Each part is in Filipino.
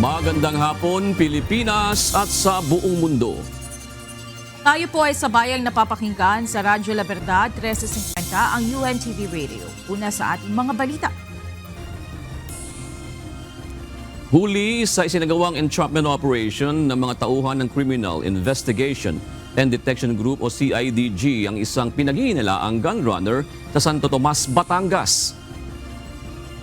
Magandang hapon, Pilipinas at sa buong mundo. Tayo po ay sabayang napapakinggan sa Radyo La Verdad 1350 ang UNTV Radio. Una sa ating mga balita. Huli sa isinagawang entrapment operation ng mga tauhan ng Criminal Investigation and Detection Group o CIDG ang isang pinag-iinalaang gun runner sa Santo Tomas, Batangas.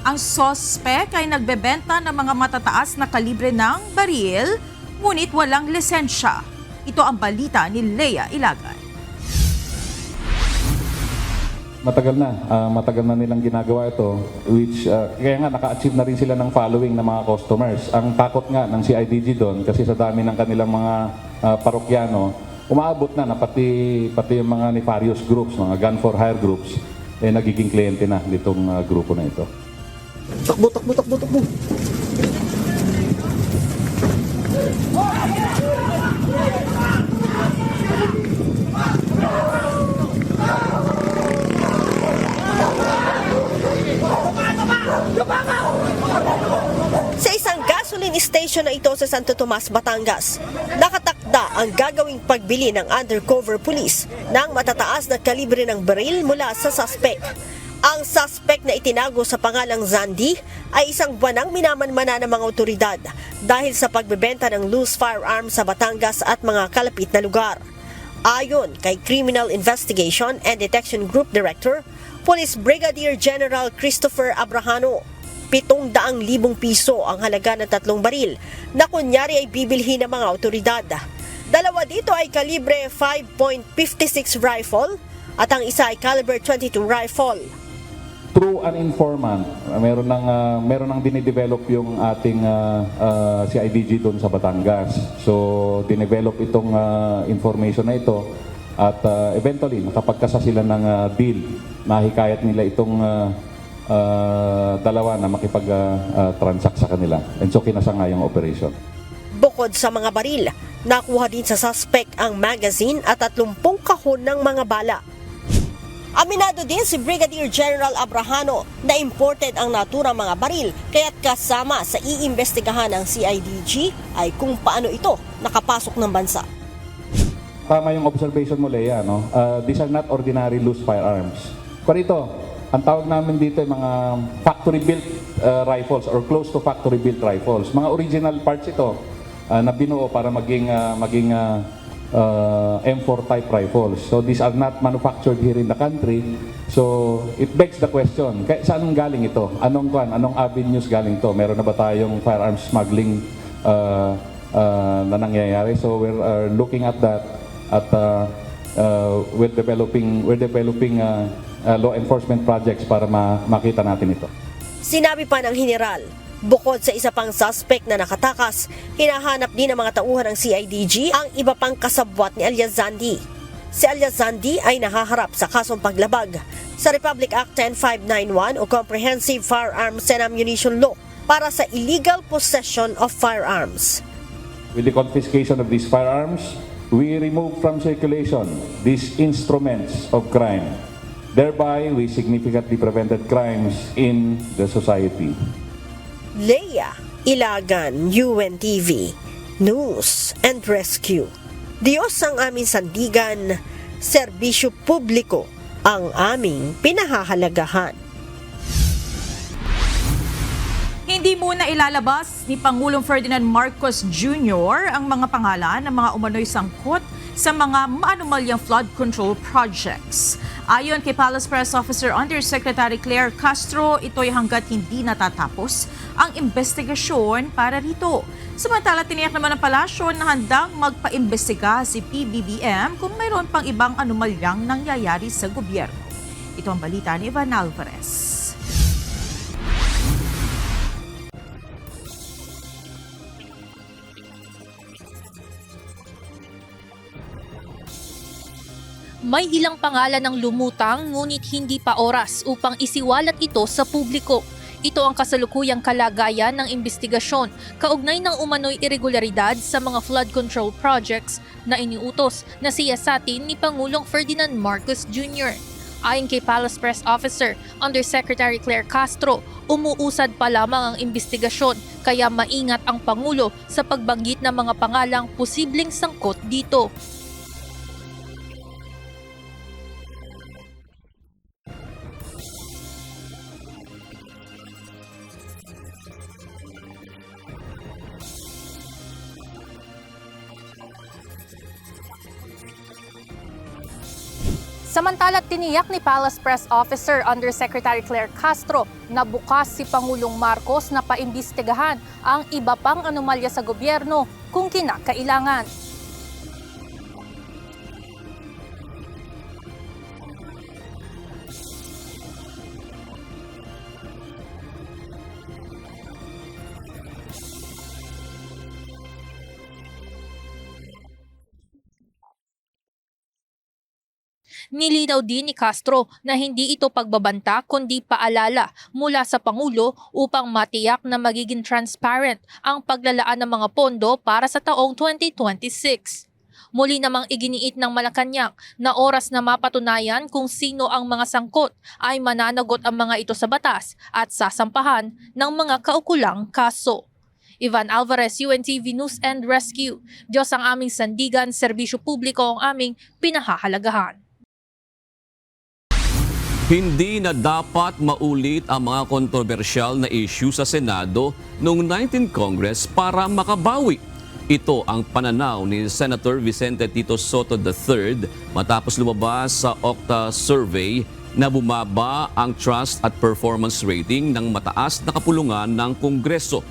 Ang sospek ay nagbebenta ng mga matataas na kalibre ng baril, ngunit walang lisensya. Ito ang balita ni Lea Ilagan. Matagal na nilang ginagawa ito, which kaya nga naka-achieve na rin sila ng following ng mga customers. Ang takot nga ng CIDG doon kasi sa dami ng kanilang mga parokyano, umaabot na pati yung mga nefarious groups, mga gun for hire groups, nagiging kliyente na nitong grupo na ito. Takbo! Sa isang gasoline station na ito sa Santo Tomas, Batangas, nakatakda ang gagawing pagbili ng undercover police ng matataas na kalibre ng baril mula sa suspect. Ang suspect na itinago sa pangalang Zandy ay isang buwanang minamanmana ng mga otoridad dahil sa pagbebenta ng loose firearms sa Batangas at mga kalapit na lugar. Ayon kay Criminal Investigation and Detection Group Director, Police Brigadier General Christopher Abrahano, 700,000 piso ang halaga ng 3 baril na kunyari ay bibilhin ng mga otoridad. 2 dito ay kalibre 5.56 rifle at ang isa ay caliber 22 rifle. Through an informant, meron nang dinidevelop yung ating CIDG doon sa Batangas. So, dinevelop itong information na ito at eventually nakapagkasa sila ng deal. Nahikayat nila itong dalawa na makipag-transact sa kanila. And so, kinasa nga yung operation. Bukod sa mga baril, nakuha din sa suspect ang magazine at 30 kahon ng mga bala. Aminado din si Brigadier General Abrahano na imported ang naturang mga baril kaya't kasama sa iimbestigahan ng CIDG ay kung paano ito nakapasok ng bansa. Tama yung observation mo, Lea, no? These are not ordinary loose firearms. Pero ito, ang tawag namin dito ay mga factory-built rifles or close to factory-built rifles. Mga original parts ito na binuo para maging M4 type rifles. So these are not manufactured here in the country. So it begs the question, saan galing ito? Anong avenues galing to? Meron na ba tayong firearms smuggling na nangyayari? So we're looking at that at we're developing law enforcement projects para makita natin ito. Sinabi pa ng General, bukod sa isa pang suspect na nakatakas, hinahanap din ng mga tauhan ng CIDG ang iba pang kasabwat ni alias Zandy. Si alias Zandy ay nahaharap sa kasong paglabag sa Republic Act 10591 o Comprehensive Firearms and Ammunition Law para sa illegal possession of firearms. With the confiscation of these firearms, we remove from circulation these instruments of crime. Thereby, we significantly prevented crimes in the society. Lea Ilagan, UNTV, News and Rescue. Diyos ang aming sandigan, serbisyo publiko ang aming pinahahalagahan. Hindi muna ilalabas ni Pangulong Ferdinand Marcos Jr. ang mga pangalan ng mga umano'y sangkot sa mga maanumalyang flood control projects. Ayon kay Palace Press Officer Undersecretary Claire Castro, ito'y hanggat hindi natatapos ang investigasyon para rito. Samantala, tiniyak naman ng palasyo na handang magpaimbestiga si PBBM kung mayroon pang ibang anomalyang nangyayari sa gobyerno. Ito ang balita ni Ivan Alvarez. May ilang pangalan ng lumutang ngunit hindi pa oras upang isiwalat ito sa publiko. Ito ang kasalukuyang kalagayan ng investigasyon kaugnay ng umano'y irregularidad sa mga flood control projects na iniutos na siyasatin ni Pangulong Ferdinand Marcos Jr. Ayon kay Palace Press Officer Undersecretary Claire Castro, umuusad pa lamang ang investigasyon kaya maingat ang Pangulo sa pagbanggit ng mga pangalang posibleng sangkot dito. Samantala, tiniyak ni Palace Press Officer Undersecretary Claire Castro na bukas si Pangulong Marcos na paimbestigahan ang iba pang anomalya sa gobyerno kung kinakailangan. Nilinaw din ni Castro na hindi ito pagbabanta kundi paalala mula sa Pangulo upang matiyak na magiging transparent ang paglalaan ng mga pondo para sa taong 2026. Muli namang iginiit ng Malacanang na oras na mapatunayan kung sino ang mga sangkot ay mananagot ang mga ito sa batas at sasampahan ng mga kaukulang kaso. Ivan Alvarez, UNTV News and Rescue. Diyos ang aming sandigan, serbisyo publiko ang aming pinahahalagahan. Hindi na dapat maulit ang mga kontrobersyal na issue sa Senado noong 19th Congress para makabawi. Ito ang pananaw ni Senator Vicente Tito Soto III matapos lumabas sa Okta survey na bumaba ang trust at performance rating ng mataas na kapulungan ng Kongreso.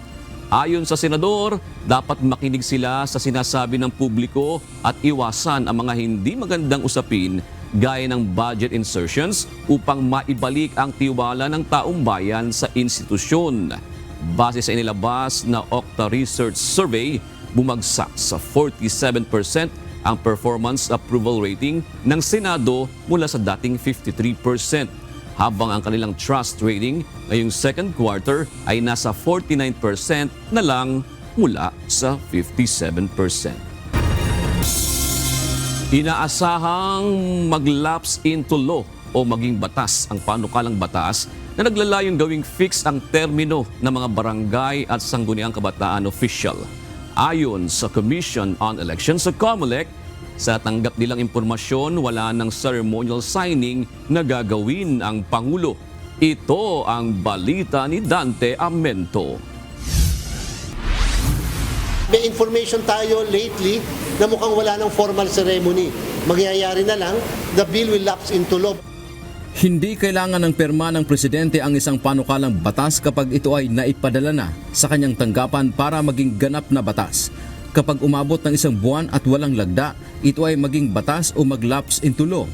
Ayon sa senador, dapat makinig sila sa sinasabi ng publiko at iwasan ang mga hindi magandang usapin gaya ng budget insertions upang maibalik ang tiwala ng taong bayan sa institusyon. Base sa inilabas na Okta Research Survey, bumagsak sa 47% ang performance approval rating ng Senado mula sa dating 53%, habang ang kanilang trust rating ngayong second quarter ay nasa 49% na lang mula sa 57%. Inaasahang mag-lapse into law o maging batas ang panukalang batas na naglalayong gawing fix ang termino ng mga barangay at sangguniang kabataan official. Ayon sa Commission on Elections sa COMELEC, sa tanggap nilang impormasyon, wala ng ceremonial signing na gagawin ang Pangulo. Ito ang balita ni Dante Amento. May information tayo lately na mukhang wala ng formal ceremony. Mangyayari na lang, the bill will lapse into law. Hindi kailangan ng perma ng presidente ang isang panukalang batas kapag ito ay naipadala na sa kanyang tanggapan para maging ganap na batas. Kapag umabot ng isang buwan at walang lagda, ito ay maging batas o mag-lapse into law.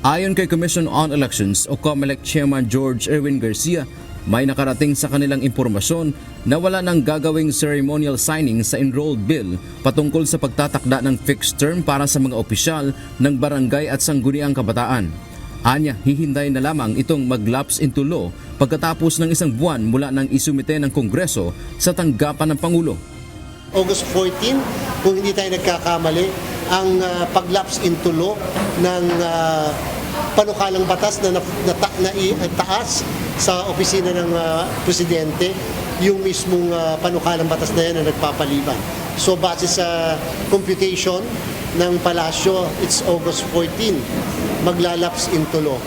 Ayon kay Commission on Elections o COMELEC Chairman George Erwin Garcia, may nakarating sa kanilang impormasyon na wala nang gagawing ceremonial signing sa enrolled bill patungkol sa pagtatakda ng fixed term para sa mga opisyal ng barangay at sangguniang kabataan. Anya, hihinday na lamang itong mag-lapse into law pagkatapos ng isang buwan mula nang isumite ng Kongreso sa tanggapan ng Pangulo. August 14, kung hindi tayo nagkakamali, ang pag-lapse into law ng panukalang batas na taas sa opisina ng presidente, yung mismong panukalang batas na yan na nagpapaliban. So base sa computation ng palasyo, it's August 14, maglalapse into law.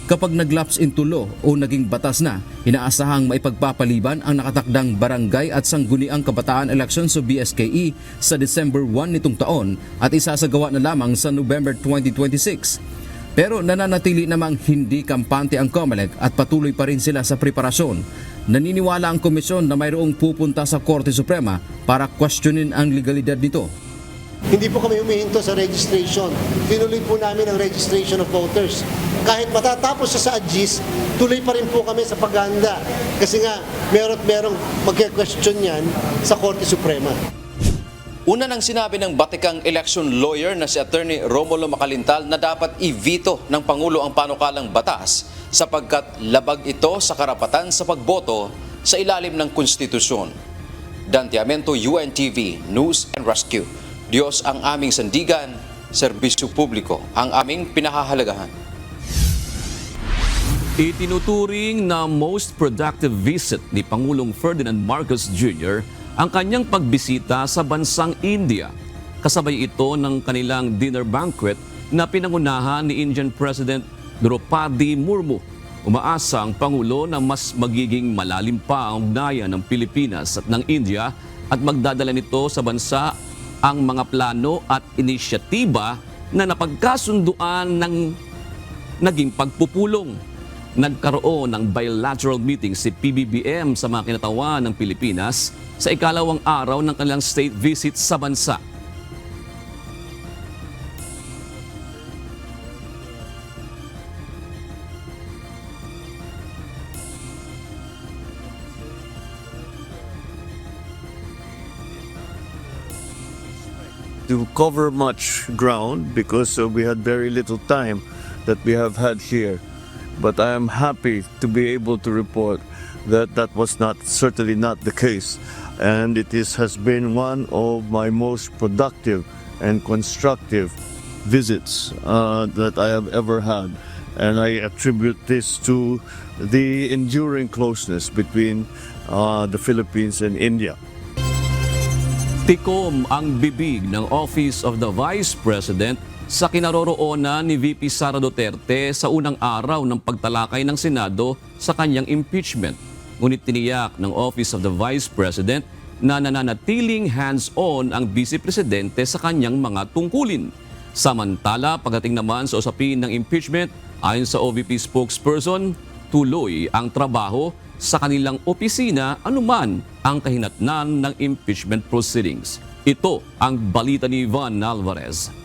Kapag nag-lapse into law o naging batas na, inaasahang maipagpapaliban ang nakatakdang barangay at sangguniang kabataan elections o BSKE sa December 1 nitong taon at isasagawa na lamang sa November 2026. Pero nananatili namang hindi kampante ang COMELEC at patuloy pa rin sila sa preparasyon. Naniniwala ang komisyon na mayroong pupunta sa Korte Suprema para questionin ang legalidad nito. Hindi po kami humihinto sa registration. Tinuloy po namin ang registration of voters. Kahit matatapos sa AGIS, tuloy pa rin po kami sa paghahanda. Kasi nga, merong magke-question yan sa Korte Suprema. Una nang sinabi ng batikang election lawyer na si Attorney Romulo Macalintal na dapat i-veto ng Pangulo ang panukalang batas sapagkat labag ito sa karapatan sa pagboto sa ilalim ng konstitusyon. Dante Amento, UNTV News and Rescue. Diyos ang aming sandigan, serbisyo publiko ang aming pinahahalagahan. Itinuturing na most productive visit ni Pangulong Ferdinand Marcos Jr. ang kanyang pagbisita sa bansang India. Kasabay ito ng kanilang dinner banquet na pinangunahan ni Indian President Draupadi Murmu. Umaasa ang Pangulo na mas magiging malalim pa ang ugnayan ng Pilipinas at ng India at magdadala nito sa bansa ang mga plano at inisyatiba na napagkasunduan ng naging pagpupulong. Nagkaroon ng bilateral meeting si PBBM sa mga kinatawan ng Pilipinas sa ikalawang araw ng kanilang state visit sa bansa. To cover much ground because we had very little time that we have had here. But I am happy to be able to report that that was certainly not the case. And has been one of my most productive and constructive visits that I have ever had. And I attribute this to the enduring closeness between the Philippines and India. Tikom ang bibig ng Office of the Vice President sa kinaroroonan ni VP Sara Duterte sa unang araw ng pagtalakay ng Senado sa kanyang impeachment. Ngunit tiniyak ng Office of the Vice President na nananatiling hands-on ang Vice Presidente sa kanyang mga tungkulin. Samantala, pagdating naman sa usapin ng impeachment, ayon sa OVP spokesperson, tuloy ang trabaho sa kanilang opisina anuman ang kahinatnan ng impeachment proceedings. Ito ang balita ni Van Alvarez.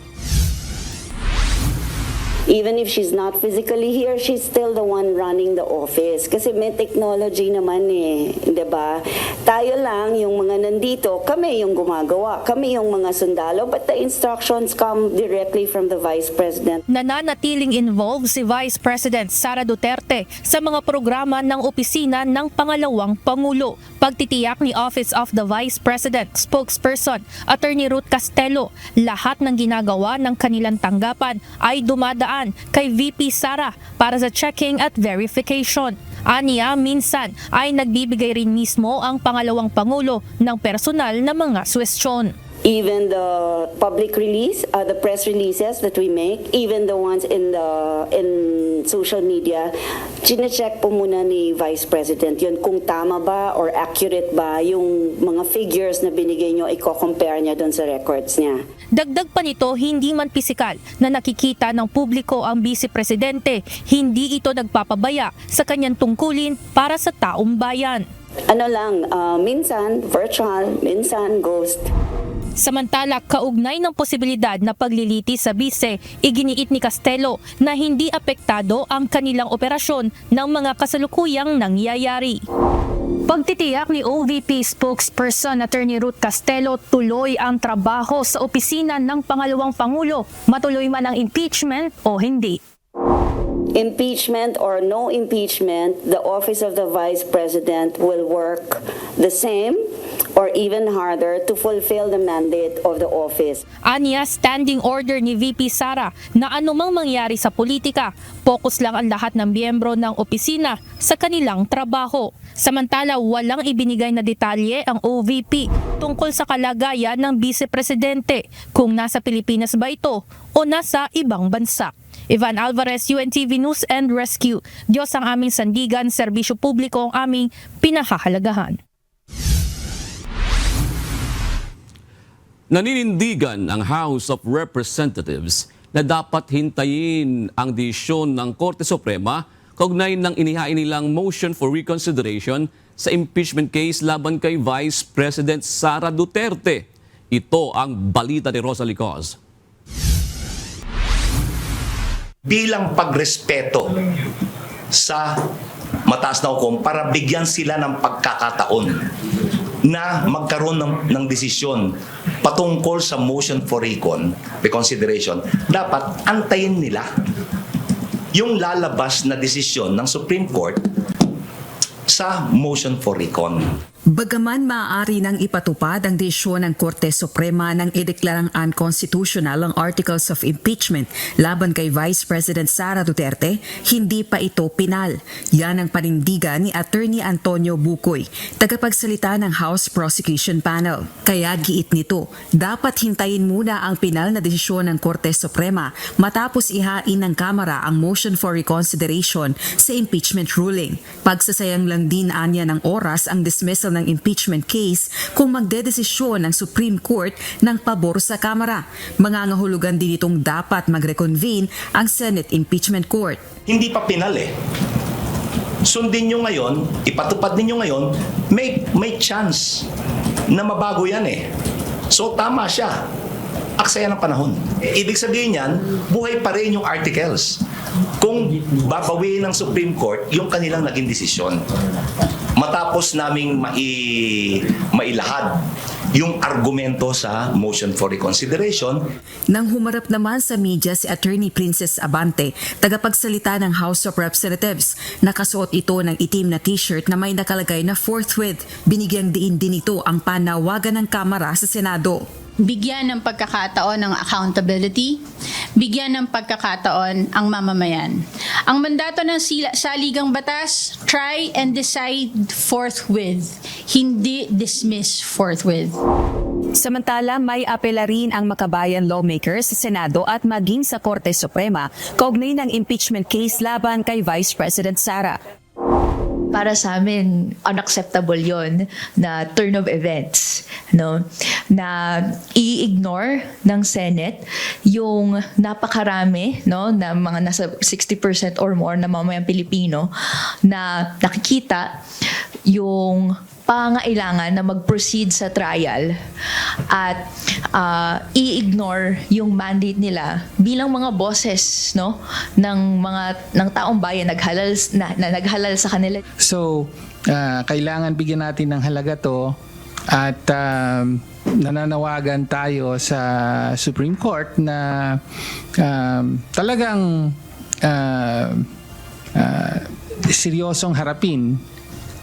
Even if she's not physically here, she's still the one running the office. Kasi may technology naman di ba? Tayo lang, yung mga nandito, kami yung gumagawa, kami yung mga sundalo, but the instructions come directly from the Vice President. Nananatiling involved si Vice President Sara Duterte sa mga programa ng opisina ng pangalawang Pangulo. Pagtitiyak ni Office of the Vice President spokesperson Attorney Ruth Castelo, lahat ng ginagawa ng kanilang tanggapan ay dumadaan kay VP Sara para sa checking at verification. Aniya, minsan ay nagbibigay rin mismo ang pangalawang Pangulo ng personal na mga suwestyon. Even the public release, the press releases that we make, even the ones in social media, chine-check po muna ni Vice President yun kung tama ba or accurate ba yung mga figures na binigay nyo, i-compare niya doon sa records niya. Dagdag pa nito, hindi man pisikal na nakikita ng publiko ang Vice Presidente, hindi ito nagpapabaya sa kanyang tungkulin para sa taong bayan. Minsan virtual, minsan ghost. Samantala, kaugnay ng posibilidad na paglilitis sa bise, iginiit ni Castelo na hindi apektado ang kanilang operasyon ng mga kasalukuyang nangyayari. Pagtitiyak ni OVP spokesperson Attorney Ruth Castelo, tuloy ang trabaho sa opisina ng pangalawang Pangulo, matuloy man ang impeachment o hindi. Impeachment or no impeachment, the Office of the Vice President will work the same or even harder to fulfill the mandate of the office. Aniya, standing order ni VP Sara na anumang mangyari sa politika, focus lang ang lahat ng miyembro ng opisina sa kanilang trabaho. Samantala, walang ibinigay na detalye ang OVP tungkol sa kalagayan ng Vice Presidente kung nasa Pilipinas ba ito o nasa ibang bansa. Ivan Alvarez, UNTV News and Rescue. Diyos ang aming sandigan, serbisyo publiko ang aming pinahahalagahan. Naninindigan ang House of Representatives na dapat hintayin ang desisyon ng Korte Suprema kaugnay ng inihain nilang motion for reconsideration sa impeachment case laban kay Vice President Sara Duterte. Ito ang balita ni Rosalie Cos. Bilang pagrespeto sa mataas na hukom para bigyan sila ng pagkakataon na magkaroon ng desisyon patungkol sa motion for reconsideration, dapat antayin nila yung lalabas na desisyon ng Supreme Court sa motion for recon. Bagaman maaari nang ipatupad ang desisyon ng Korte Suprema nang ideklarang unconstitutional ang Articles of Impeachment laban kay Vice President Sara Duterte, hindi pa ito pinal. Yan ang panindigan ni Attorney Antonio Bucoy, tagapagsalita ng House Prosecution Panel. Kaya giit nito, dapat hintayin muna ang pinal na desisyon ng Korte Suprema matapos ihain ng Kamara ang motion for reconsideration sa impeachment ruling. Pagsasayang lang din anya ng oras ang dismissal ng impeachment case kung magdedesisyon ng Supreme Court ng pabor sa Kamara. Mangangahulugan din itong dapat magreconvene ang Senate Impeachment Court. Hindi pa pinal eh. Sundin nyo ngayon, ipatupad ninyo ngayon, may chance na mabago yan eh. So tama siya. Aksaya ng panahon. Ibig sabihin yan, buhay pa rin yung articles. Kung babawiin ng Supreme Court yung kanilang naging desisyon. Matapos naming mailahad yung argumento sa motion for reconsideration. Nang humarap naman sa media si Attorney Princess Abante, tagapagsalita ng House of Representatives, nakasuot ito ng itim na t-shirt na may nakalagay na forthwith. Binigyang diin din ito ang panawagan ng Kamara sa Senado. Bigyan ng pagkakataon ng accountability, bigyan ng pagkakataon ang mamamayan. Ang mandato ng saligang batas, try and decide forthwith, hindi dismiss forthwith. Samantala, may apela rin ang makabayan lawmakers sa Senado at maging sa Korte Suprema kaugnay ng impeachment case laban kay Vice President Sara. Para sa amin, unacceptable yon na turn of events, no? Na i-ignore ng Senate yung napakarami, no, na mga nasa 60% or more na mamayang Pilipino na nakikita yung pangailangan na mag-proceed sa trial at i-ignore yung mandate nila bilang mga boses, no, ng taong bayan naghalal sa kanila. So, kailangan bigyan natin ng halaga to at nananawagan tayo sa Supreme Court na talagang seryosong harapin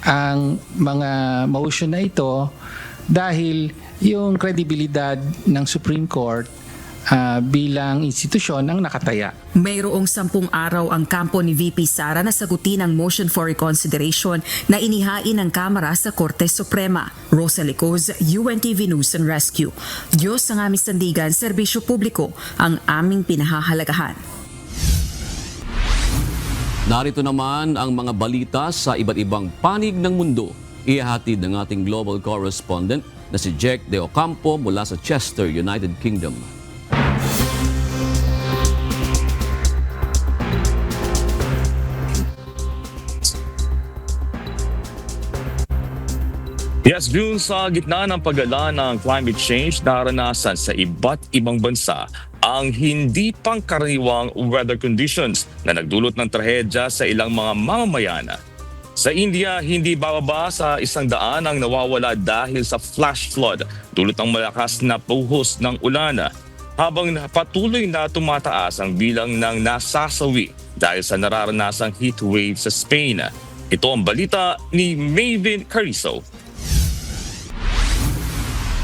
ang mga motion na ito dahil yung kredibilidad ng Supreme Court bilang institusyon ang nakataya. Mayroong 10 araw ang kampo ni VP Sara na sagutin ang motion for reconsideration na inihain ng Kamara sa Korte Suprema. Rosa Licoz, UNTV News and Rescue. Diyos ang aming sandigan, serbisyo publiko ang aming pinahahalagahan. Narito naman ang mga balita sa iba't ibang panig ng mundo. Ihahatid ng ating global correspondent na si Jack De Ocampo mula sa Chester, United Kingdom. Yes, June, sa gitna ng pag-ala ng climate change, naranasan sa iba't ibang bansa ang hindi pangkaraniwang weather conditions na nagdulot ng trahedya sa ilang mga mamamayan. Sa India, hindi bababa sa 100 ang nawawala dahil sa flash flood dulot ng malakas na buhos ng ulan, habang patuloy na tumataas ang bilang ng nasasawi dahil sa nararanasang heat wave sa Spain. Ito ang balita ni Maven Carizo.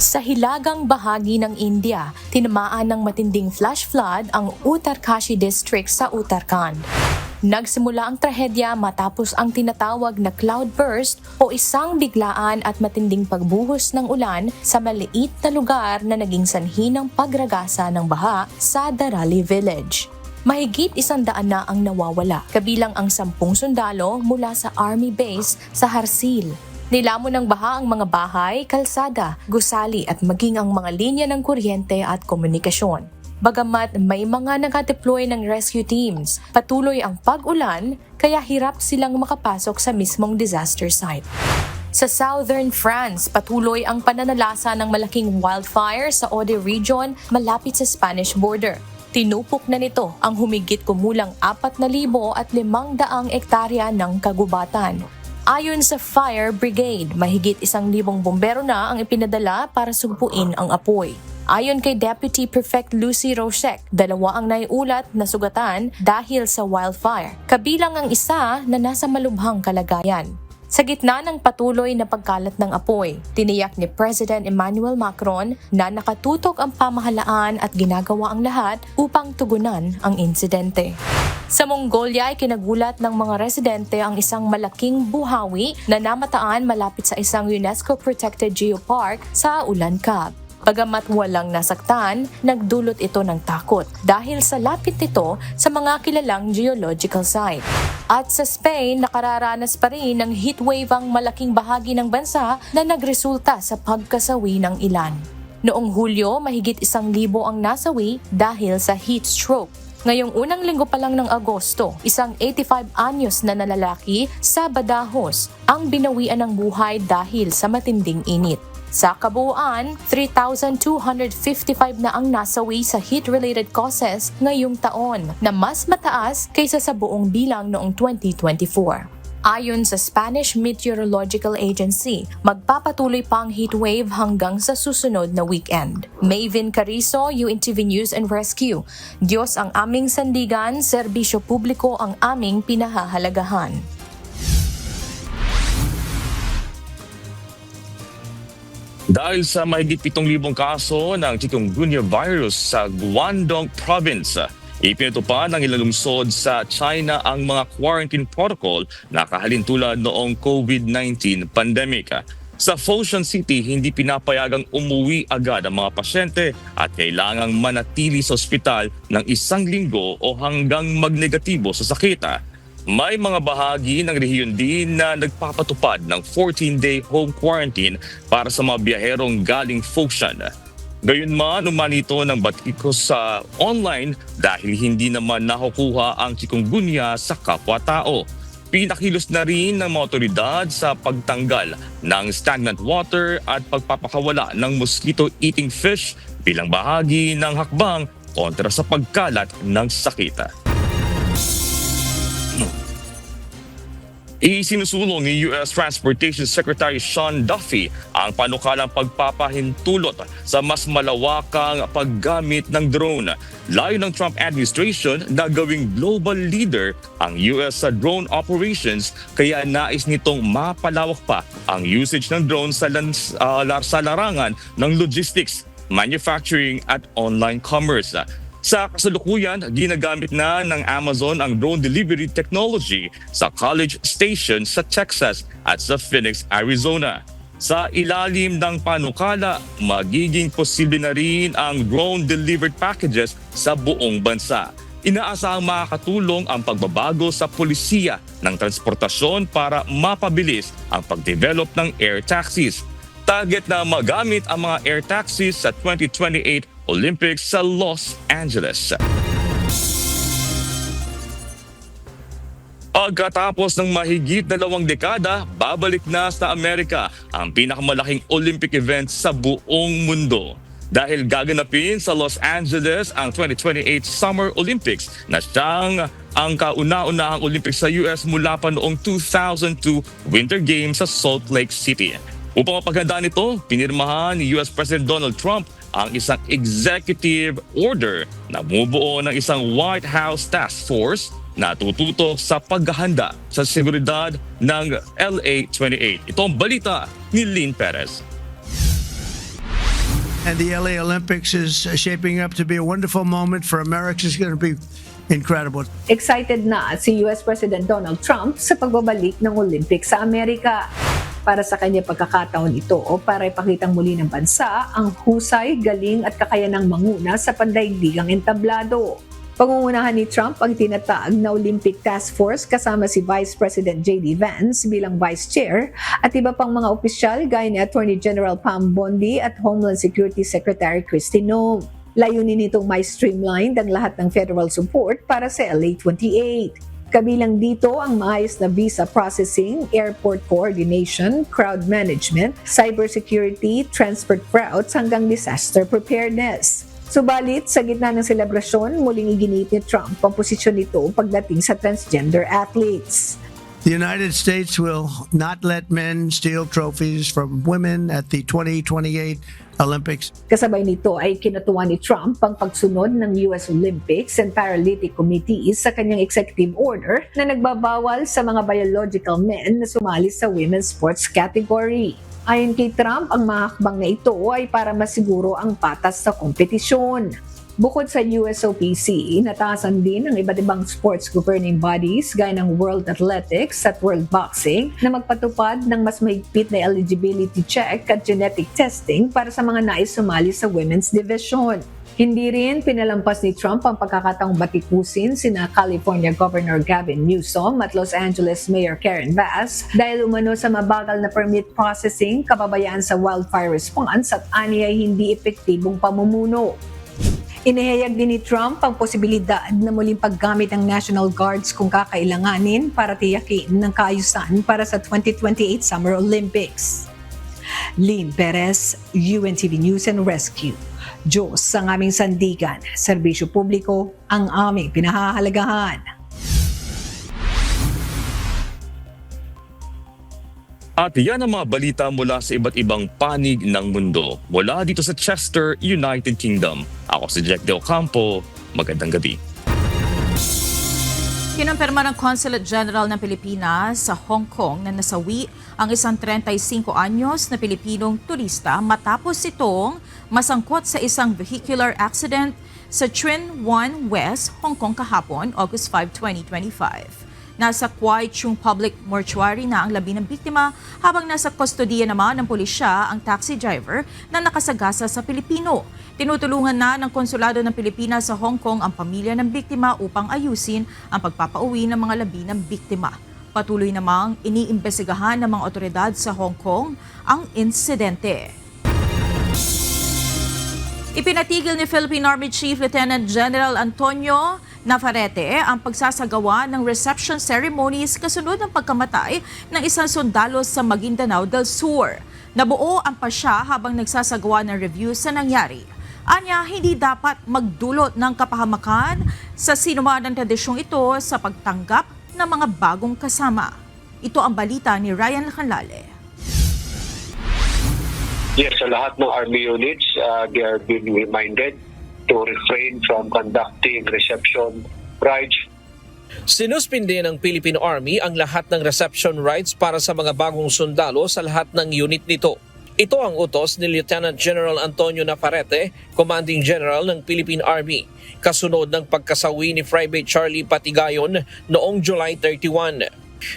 Sa hilagang bahagi ng India, tinamaan ng matinding flash flood ang Uttarkashi District sa Uttarakhand. Nagsimula ang trahedya matapos ang tinatawag na cloudburst o isang biglaan at matinding pagbuhos ng ulan sa maliit na lugar na naging sanhi ng pagragasa ng baha sa Darali Village. Mahigit 100 na ang nawawala, kabilang ang 10 sundalo mula sa Army Base sa Harsil. Nilamon ng baha ang mga bahay, kalsada, gusali at maging ang mga linya ng kuryente at komunikasyon. Bagamat may mga nakadeploy ng rescue teams, patuloy ang pag-ulan kaya hirap silang makapasok sa mismong disaster site. Sa southern France, patuloy ang pananalasa ng malaking wildfire sa Aude region malapit sa Spanish border. Tinupok na nito ang humigit kumulang 4,500 ektarya ng kagubatan. Ayon sa Fire Brigade, mahigit 1,000 bombero na ang ipinadala para sugpuin ang apoy. Ayon kay Deputy Prefect Lucy Rochek, 2 ang naiulat na sugatan dahil sa wildfire, kabilang ang isa na nasa malubhang kalagayan. Sa gitna ng patuloy na pagkalat ng apoy, tiniyak ni President Emmanuel Macron na nakatutok ang pamahalaan at ginagawa ang lahat upang tugunan ang insidente. Sa Mongolia ay kinagulat ng mga residente ang isang malaking buhawi na namataan malapit sa isang UNESCO-protected geopark sa Ulaanbaatar. Bagamat walang nasaktan, nagdulot ito ng takot dahil sa lapit nito sa mga kilalang geological site. At sa Spain, nakararanas pa rin ng heatwave ang malaking bahagi ng bansa na nagresulta sa pagkasawi ng ilan. Noong Hulyo, mahigit 1,000 ang nasawi dahil sa heat stroke. Ngayong unang linggo pa lang ng Agosto, isang 85 anyos na lalaki sa Badajoz ang binawian ng buhay dahil sa matinding init. Sa kabuuan, 3,255 na ang nasawi sa heat-related causes ngayong taon na mas mataas kaysa sa buong bilang noong 2024. Ayon sa Spanish Meteorological Agency, magpapatuloy pa ang heatwave hanggang sa susunod na weekend. Maven Carrizo, UNTV News and Rescue. Diyos ang aming sandigan, serbisyo publiko ang aming pinahahalagahan. Dahil sa mahigit 7,000 kaso ng chikungunya virus sa Guangdong Province, ipinatupad ng ilang lungsod sa China ang mga quarantine protocol na kahalintulad noong COVID-19 pandemic. Sa Foshan City, hindi pinapayagang umuwi agad ang mga pasyente at kailangang manatili sa ospital ng 1 linggo o hanggang magnegatibo sa sakit. May mga bahagi ng rehiyon din na nagpapatupad ng 14-day home quarantine para sa mga biyaherong galing Foshan. Gayunman, umani ito ng batikos sa online dahil hindi naman nakukuha ang chikungunya sa kapwa-tao. Pinakilos na rin ng mga otoridad sa pagtanggal ng stagnant water at pagpapakawala ng mosquito-eating fish bilang bahagi ng hakbang kontra sa pagkalat ng sakit. Isinusulong ni U.S. Transportation Secretary Sean Duffy ang panukalang pagpapahintulot sa mas malawakang paggamit ng drone. Layo ng Trump administration na gawing global leader ang U.S. sa drone operations, kaya nais nitong mapalawak pa ang usage ng drone sa larangan ng logistics, manufacturing at online commerce. Sa kasalukuyan, ginagamit na ng Amazon ang drone delivery technology sa College Station sa Texas at sa Phoenix, Arizona. Sa ilalim ng panukala, magiging posible na rin ang drone-delivered packages sa buong bansa. Inaasahang makakatulong ang pagbabago sa polisiya ng transportasyon para mapabilis ang pagdevelop ng air taxis. Target na magamit ang mga air taxis sa 2028 Olympics sa Los Angeles. Pagkatapos ng mahigit 2 dekada, babalik na sa Amerika ang pinakamalaking Olympic event sa buong mundo. Dahil gaganapin sa Los Angeles ang 2028 Summer Olympics na siyang ang kauna-unahang Olympics sa US mula pa noong 2002 Winter Games sa Salt Lake City. Upang mapaghandaan ito, pinirmahan ni US President Donald Trump ang isang executive order na bumubuo ng isang White House task force na tututok sa paghahanda sa seguridad ng LA 28. Ito ang balita ni Lynn Perez. And the LA Olympics is shaping up to be a wonderful moment for America. It's going to be incredible. Excited na si US President Donald Trump sa pagbabalik ng Olympics sa Amerika. Para sa kanya pagkakataon ito o para ipakitang muli ng bansa ang husay, galing at kakayanang manguna sa pandaigdigang entablado. Pangungunahan ni Trump ang tinatag na Olympic Task Force kasama si Vice President J.D. Vance bilang Vice Chair at iba pang mga opisyal gaya ni Attorney General Pam Bondi at Homeland Security Secretary Kristi Noem. Layunin nitong may streamlined ang lahat ng federal support para sa LA 28. Kabilang dito ang maayos na visa processing, airport coordination, crowd management, cybersecurity, transport routes hanggang disaster preparedness. Subalit, sa gitna ng selebrasyon, muling iginit ni Trump ang posisyon nito pagdating sa transgender athletes. The United States will not let men steal trophies from women at the 2028 Olympics. Kasabay nito ay kinatuwa ni Trump ang pagsunod ng US Olympics and Paralympic Committees sa kanyang executive order na nagbabawal sa mga biological men na sumali sa women's sports category. Ayon kay Trump, ang mga hakbang na ito ay para masiguro ang patas sa kompetisyon. Bukod sa USOPC, inatasan din ng iba't ibang sports governing bodies gaya ng World Athletics at World Boxing na magpatupad ng mas mahigpit na eligibility check at genetic testing para sa mga nais sumali sa women's division. Hindi rin pinalampas ni Trump ang pagkakataong batikusin sina California Governor Gavin Newsom at Los Angeles Mayor Karen Bass dahil umano sa mabagal na permit processing, kababayaan sa wildfire response at aniyay hindi epektibong pamumuno. Inihayag din ni Trump ang posibilidad na muling paggamit ng National Guards kung kakailanganin para tiyakin ng kaayusan para sa 2028 Summer Olympics. Lynn Perez, UNTV News and Rescue. Diyos ang aming sandigan, serbisyo publiko ang aming pinahahalagahan. At yan ang mga balita mula sa iba't ibang panig ng mundo. Mula dito sa Chester, United Kingdom. Ako si Jack De Ocampo. Magandang gabi. Kinumpirma ng Consulate General ng Pilipinas sa Hong Kong na nasawi ang isang 35 anyos na Pilipinong turista matapos itong masangkot sa isang vehicular accident sa Tsuen Wan West, Hong Kong kahapon, August 5, 2025. Nasa Kwai Chung Public Mortuary na ang labi ng biktima habang nasa kustodiya naman ng pulisya ang taxi driver na nakasagasa sa Pilipino. Tinutulungan na ng Konsulado ng Pilipinas sa Hong Kong ang pamilya ng biktima upang ayusin ang pagpapauwi ng mga labi ng biktima. Patuloy namang iniimbestigahan ng mga otoridad sa Hong Kong ang insidente. Ipinatigil ni Philippine Army Chief Lieutenant General Antonio Navarrete ang pagsasagawa ng reception ceremonies kasunod ng pagkamatay ng isang sundalo sa Maguindanao del Sur. Nabuo ang pasya habang nagsasagawa ng review sa nangyari. Anya, hindi dapat magdulot ng kapahamakan sa sinuman ng tradisyong ito sa pagtanggap ng mga bagong kasama. Ito ang balita ni Ryan Lacanlale. Yes, sa lahat ng Army units, they are being reminded to refrain from conducting reception rites. Sinuspindi ng Philippine Army ang lahat ng reception rites para sa mga bagong sundalo sa lahat ng unit nito. Ito ang utos ni Lieutenant General Antonio Navarrete, Commanding General ng Philippine Army, kasunod ng pagkasawi ni Private Charlie Patigayon noong July 31.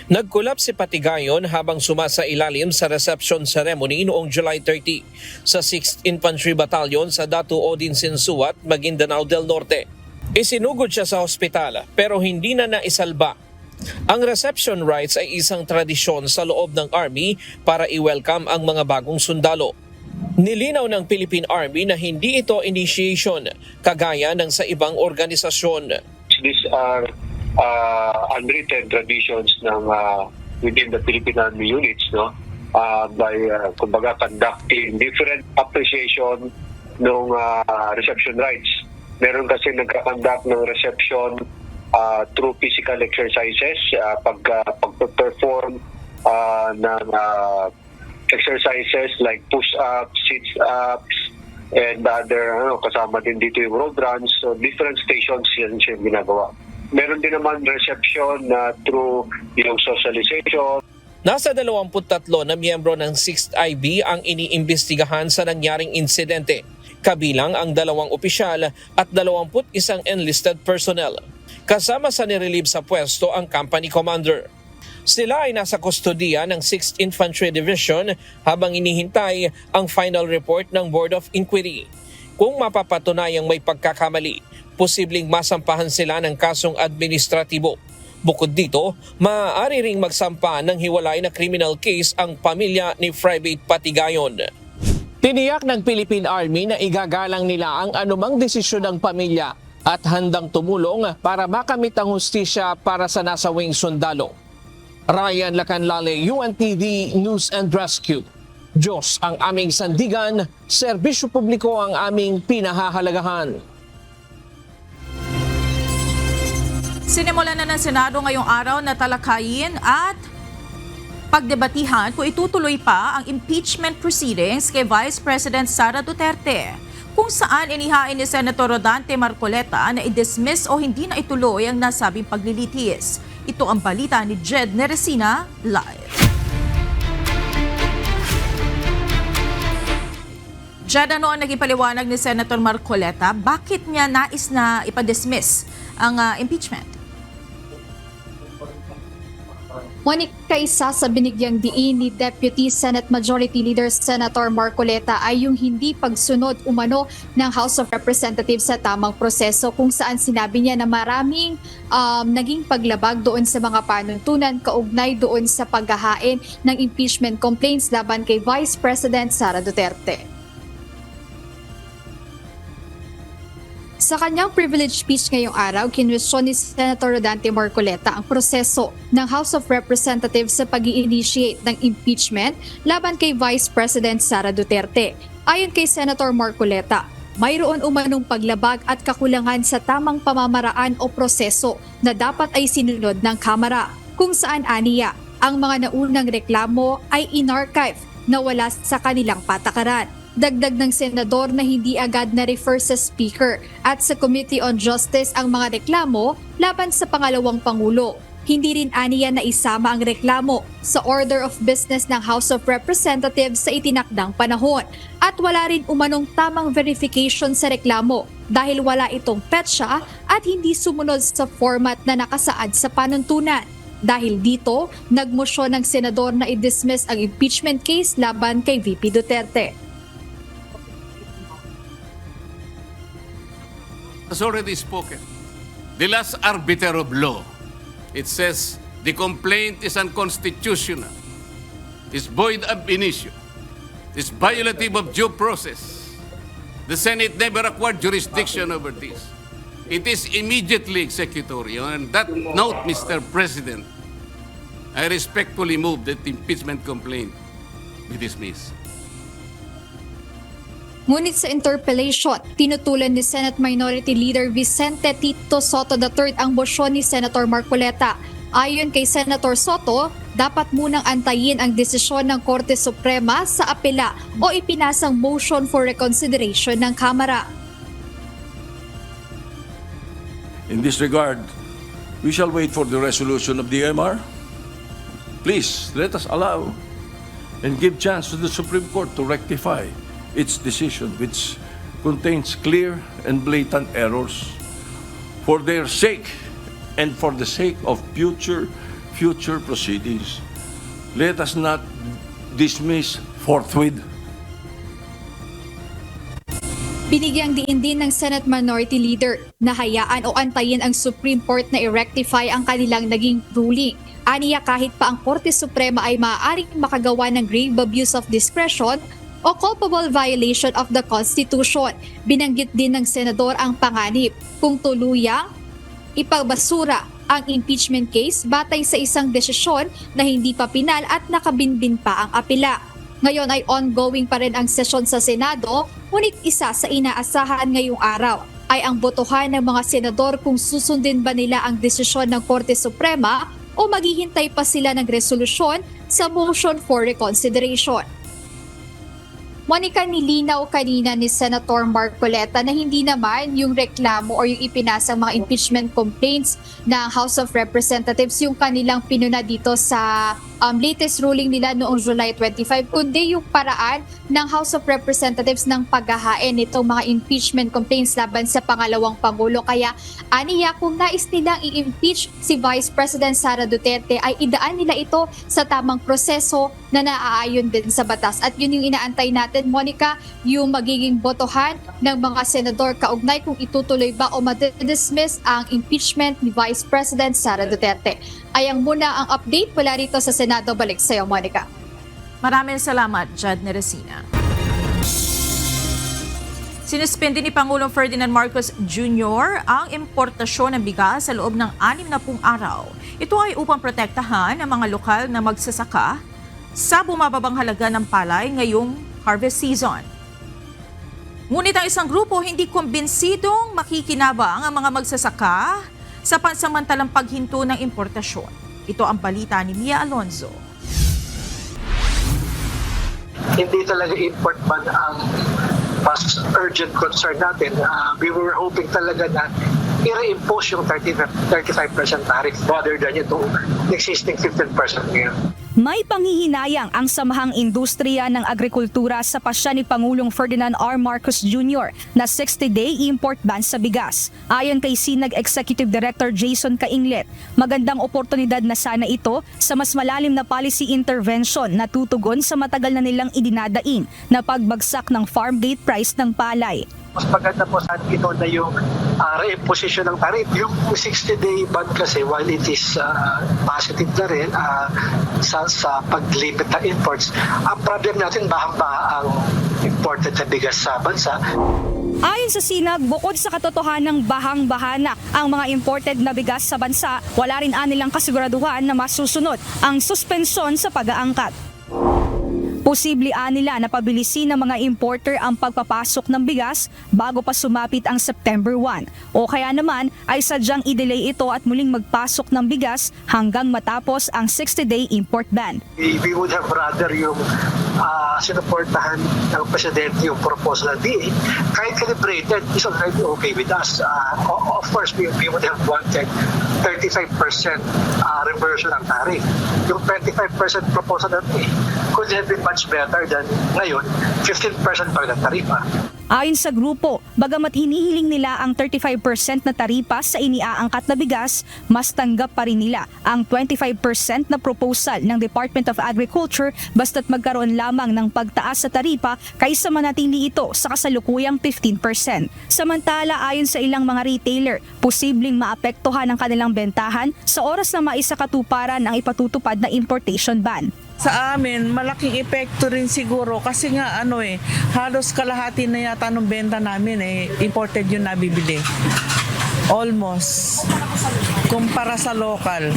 Nagkulap si Patigayon habang sumasailalim sa reception ceremony noong July 30 sa 6th Infantry Battalion sa Datu Odin Sinsuat, Maguindanao del Norte. Isinugod siya sa ospital pero hindi na naisalba. Ang reception rites ay isang tradisyon sa loob ng Army para i-welcome ang mga bagong sundalo. Nilinaw ng Philippine Army na hindi ito initiation kagaya ng sa ibang organisasyon. These are unwritten traditions ng within the Philippine Army units, no, by kumbaga conducting different appreciation ng reception rites. Meron kasi nagka-conduct ng reception through physical exercises, pag-perform ng exercises like push-ups, sit-ups, and other, kasama din dito yung road runs. So different stations yan siya ginagawa. Meron din naman reception through yung socialization. Nasa 23 na miyembro ng 6th IB ang iniimbestigahan sa nangyaring insidente, kabilang ang 2 opisyal at 21 enlisted personnel. Kasama sa nirelieve sa pwesto ang company commander. Sila ay nasa kustodiya ng 6th Infantry Division habang inihintay ang final report ng Board of Inquiry. Kung mapapatunayang may pagkakamali, posibleng masampahan sila ng kasong administratibo. Bukod dito, maaari ring magsampa ng hiwalay na criminal case ang pamilya ni Private Patigayon. Tiniyak ng Philippine Army na igagalang nila ang anumang desisyon ng pamilya at handang tumulong para makamit ang hustisya para sa nasawing sundalo. Ryan Lacanlale, UNTV News and Rescue. Diyos ang aming sandigan, serbisyo publiko ang aming pinahahalagahan. Sinimulan na ng Senado ngayong araw na talakayin at pagdebatihan kung itutuloy pa ang impeachment proceedings kay Vice President Sara Duterte, kung saan inihain ni Senator Rodante Marcoleta na i-dismiss o hindi na ituloy ang nasabing paglilitis. Ito ang balita ni Jed Neresina live. Jed, ano ang naging paliwanag ni Senator Marcoleta? Bakit niya nais na ipa-dismiss ang impeachment? Monica, isa sa binigyang diin ni Deputy Senate Majority Leader Senator Marcoleta ay yung hindi pagsunod umano ng House of Representatives sa tamang proseso, kung saan sinabi niya na maraming naging paglabag doon sa mga panuntunan kaugnay doon sa paghahain ng impeachment complaints laban kay Vice President Sara Duterte. Sa kanyang privilege speech ngayong araw, kinwestiyon ni Senator Rodante Marcoleta ang proseso ng House of Representatives sa pag-i-initiate ng impeachment laban kay Vice President Sara Duterte. Ayon kay Senator Marcoleta, mayroon umanong paglabag at kakulangan sa tamang pamamaraan o proseso na dapat ay sinunod ng Kamara, kung saan aniya ang mga naunang reklamo ay in-archive na wala sa kanilang patakaran. Dagdag ng senador na hindi agad na-refer sa Speaker at sa Committee on Justice ang mga reklamo laban sa pangalawang Pangulo. Hindi rin aniya na isama ang reklamo sa Order of Business ng House of Representatives sa itinakdang panahon. At wala rin umanong tamang verification sa reklamo dahil wala itong petsa at hindi sumunod sa format na nakasaad sa panuntunan. Dahil dito, nagmosyon ng senador na i-dismiss ang impeachment case laban kay VP Duterte. Has already spoken. The last arbiter of law. It says the complaint is unconstitutional, is void ab initio, is violative of due process. The Senate never acquired jurisdiction over this. It is immediately executory. On that note, Mr. President, I respectfully move that the impeachment complaint be dismissed. Ngunit sa interpellation, tinutulan ni Senate Minority Leader Vicente Tito Soto III ang motion ni Senator Marcoleta. Ayon kay Senator Soto, dapat munang antayin ang desisyon ng Korte Suprema sa apela o ipinasang motion for reconsideration ng Kamara. In this regard, we shall wait for the resolution of the MR. Please, let us allow and give chance to the Supreme Court to rectify its decision, which contains clear and blatant errors. For their sake and for the sake of future proceedings, let us not dismiss forthwith. Binigyang diin din ng Senate Minority Leader na hayaan o antayin ang Supreme Court na i-rectify ang kanilang naging ruling. Aniya kahit pa ang Korte Suprema ay maaaring makagawa ng grave abuse of discretion o culpable violation of the Constitution. Binanggit din ng senador ang panganib kung tuluyang ipagbasura ang impeachment case batay sa isang desisyon na hindi pa pinal at nakabinbin pa ang apela. Ngayon ay ongoing pa rin ang sesyon sa Senado, ngunit isa sa inaasahan ngayong araw ay ang botohan ng mga senador kung susundin ba nila ang desisyon ng Korte Suprema o maghihintay pa sila ng resolusyon sa motion for reconsideration. Monica, nilinaw kanina ni Senator Marcoleta na hindi naman yung reklamo o yung ipinasang mga impeachment complaints ng House of Representatives yung kanilang pinuna dito sa latest ruling nila noong July 25, kundi yung paraan ng House of Representatives ng paghahain nitong mga impeachment complaints laban sa pangalawang Pangulo. Kaya aniya kung nais nilang i-impeach si Vice President Sara Duterte ay idaan nila ito sa tamang proseso na naaayon din sa batas. At yun yung inaantay natin, Monica, yung magiging botohan ng mga senador kaugnay kung itutuloy ba o madidismiss ang impeachment ni Vice President Sara Duterte. Ayang muna ang update mula rito sa Senado. Balik sa iyo, Monica. Maraming salamat, Jed Neresina. Sinuspende ni Pangulong Ferdinand Marcos Jr. ang importasyon ng bigas sa loob ng 60 araw. Ito ay upang protektahan ang mga lokal na magsasaka sa bumababang halaga ng palay ngayong harvest season. Ngunit ang isang grupo hindi kumbinsidong makikinabang ang mga magsasaka sa pansamantalang paghinto ng importasyon. Ito ang balita ni Mia Alonzo. Hindi talaga import ban ang mas urgent concern natin. We were hoping talaga na i-reimpose yung 35% tariff rather than yung existing 15% ngayon. May panghihinayang ang Samahang Industriya ng Agrikultura sa pasya ni Pangulong Ferdinand R. Marcos Jr. na 60-day import ban sa bigas. Ayon kay SINAG Executive Director Jason Cainglet, magandang oportunidad na sana ito sa mas malalim na policy intervention na tutugon sa matagal na nilang idinadaing na pagbagsak ng farm gate price ng palay. Mas maganda po sa ito na yung reimposition ng tariff. Yung 60-day ban kasi, while it is positive na rin sa pag-limit ng imports, ang problem natin bahang-baha ang imported na bigas sa bansa. Ayon sa SINAG, bukod sa katotohanang bahang-bahana ang mga imported na bigas sa bansa, wala rin anilang kasiguraduhan na masusunod ang suspensyon sa pag-aangkat. Posible nila na pabilisin ng mga importer ang pagpapasok ng bigas bago pa sumapit ang September 1 o kaya naman ay sadyang i-delay ito at muling magpasok ng bigas hanggang matapos ang 60-day import ban. We would have rather yung sinuportahan ng Presidente yung proposal ng DA, kahit calibrated, is already okay with us. Of course, we would have wanted 35% reversion ng tariff. Yung 25% proposal ng DA could have been much better than ngayon, 15% pa rin ang tarifa. Ayon sa grupo, bagamat hinihiling nila ang 35% na taripa sa iniaangkat na bigas, mas tanggap pa rin nila ang 25% na proposal ng Department of Agriculture basta't magkaroon lamang ng pagtaas sa taripa kaysa manatili ito sa kasalukuyang 15%. Samantala, ayon sa ilang mga retailer, posibleng maapektuhan ang kanilang bentahan sa oras na maisakatuparan ang ipatutupad na importation ban. Sa amin, malaking epekto rin siguro kasi nga halos kalahati na yata ng benta namin imported yung nabibili. Almost. Kumpara sa local.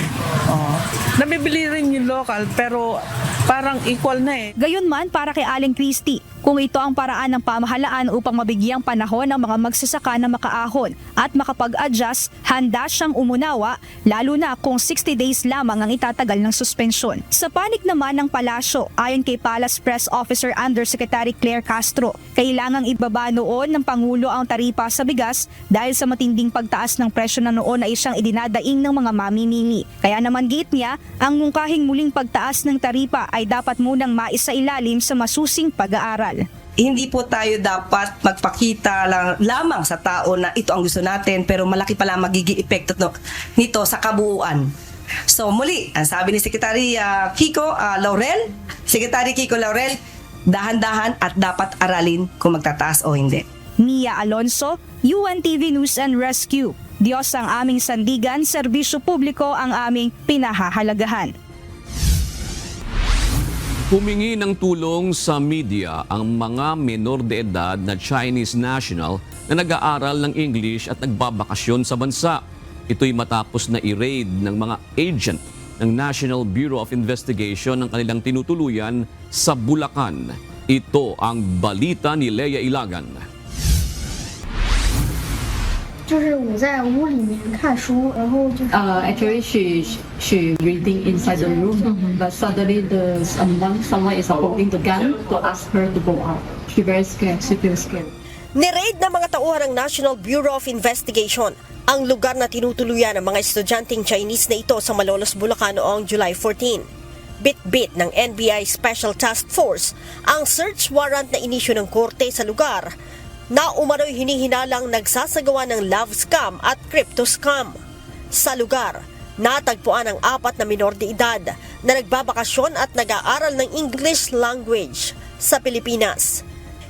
Nabibili rin yung local pero parang equal na Gayunman para kay Aling Christie, kung ito ang paraan ng pamahalaan upang mabigyang panahon ng mga magsasaka na makaahon at makapag-adjust, handa siyang umunawa, lalo na kung 60 days lamang ang itatagal ng suspensyon. Sa panig naman ng palasyo, ayon kay Palace Press Officer Undersecretary Claire Castro, kailangang ibaba noon ng Pangulo ang taripa sa bigas dahil sa matinding pagtaas ng presyo na noon ay siyang idinadaing ng mga mamimili. Kaya naman git niya, ang mungkahing muling pagtaas ng taripa ay dapat munang maisailalim sa masusing pag-aaral. Hindi po tayo dapat magpakita lamang sa tao na ito ang gusto natin pero malaki pala magiging epekto nito sa kabuuan. So muli, ang sabi ni Secretary Kiko Laurel, dahan-dahan at dapat aralin kung magtataas o hindi. Mia Alonzo, UNTV News and Rescue. Diyos ang aming sandigan, serbisyo publiko ang aming pinahahalagahan. Humingi ng tulong sa media ang mga menor de edad na Chinese national na nag-aaral ng English at nagbabakasyon sa bansa. Ito'y matapos na i-raid ng mga agent ng National Bureau of Investigation ng kanilang tinutuluyan sa Bulacan. Ito ang balita ni Leia Ilagan. 就是我在屋里面看书，然后就是 actually she reading inside the room, but suddenly someone is holding the gun to ask her to go out. She very scared. She feels scared. Ni-raid ng mga tauhan ng National Bureau of Investigation ang lugar na tinutuluyan ng mga estudyanteng Chinese na ito sa Malolos, Bulacan noong July 14. Bit-bit ng NBI Special Task Force ang search warrant na inisyu ng korte sa lugar na umano'y hinihinalang nagsasagawa ng love scam at crypto scam. Sa lugar, natagpuan ang 4 na minor de edad na nagbabakasyon at nag-aaral ng English language sa Pilipinas.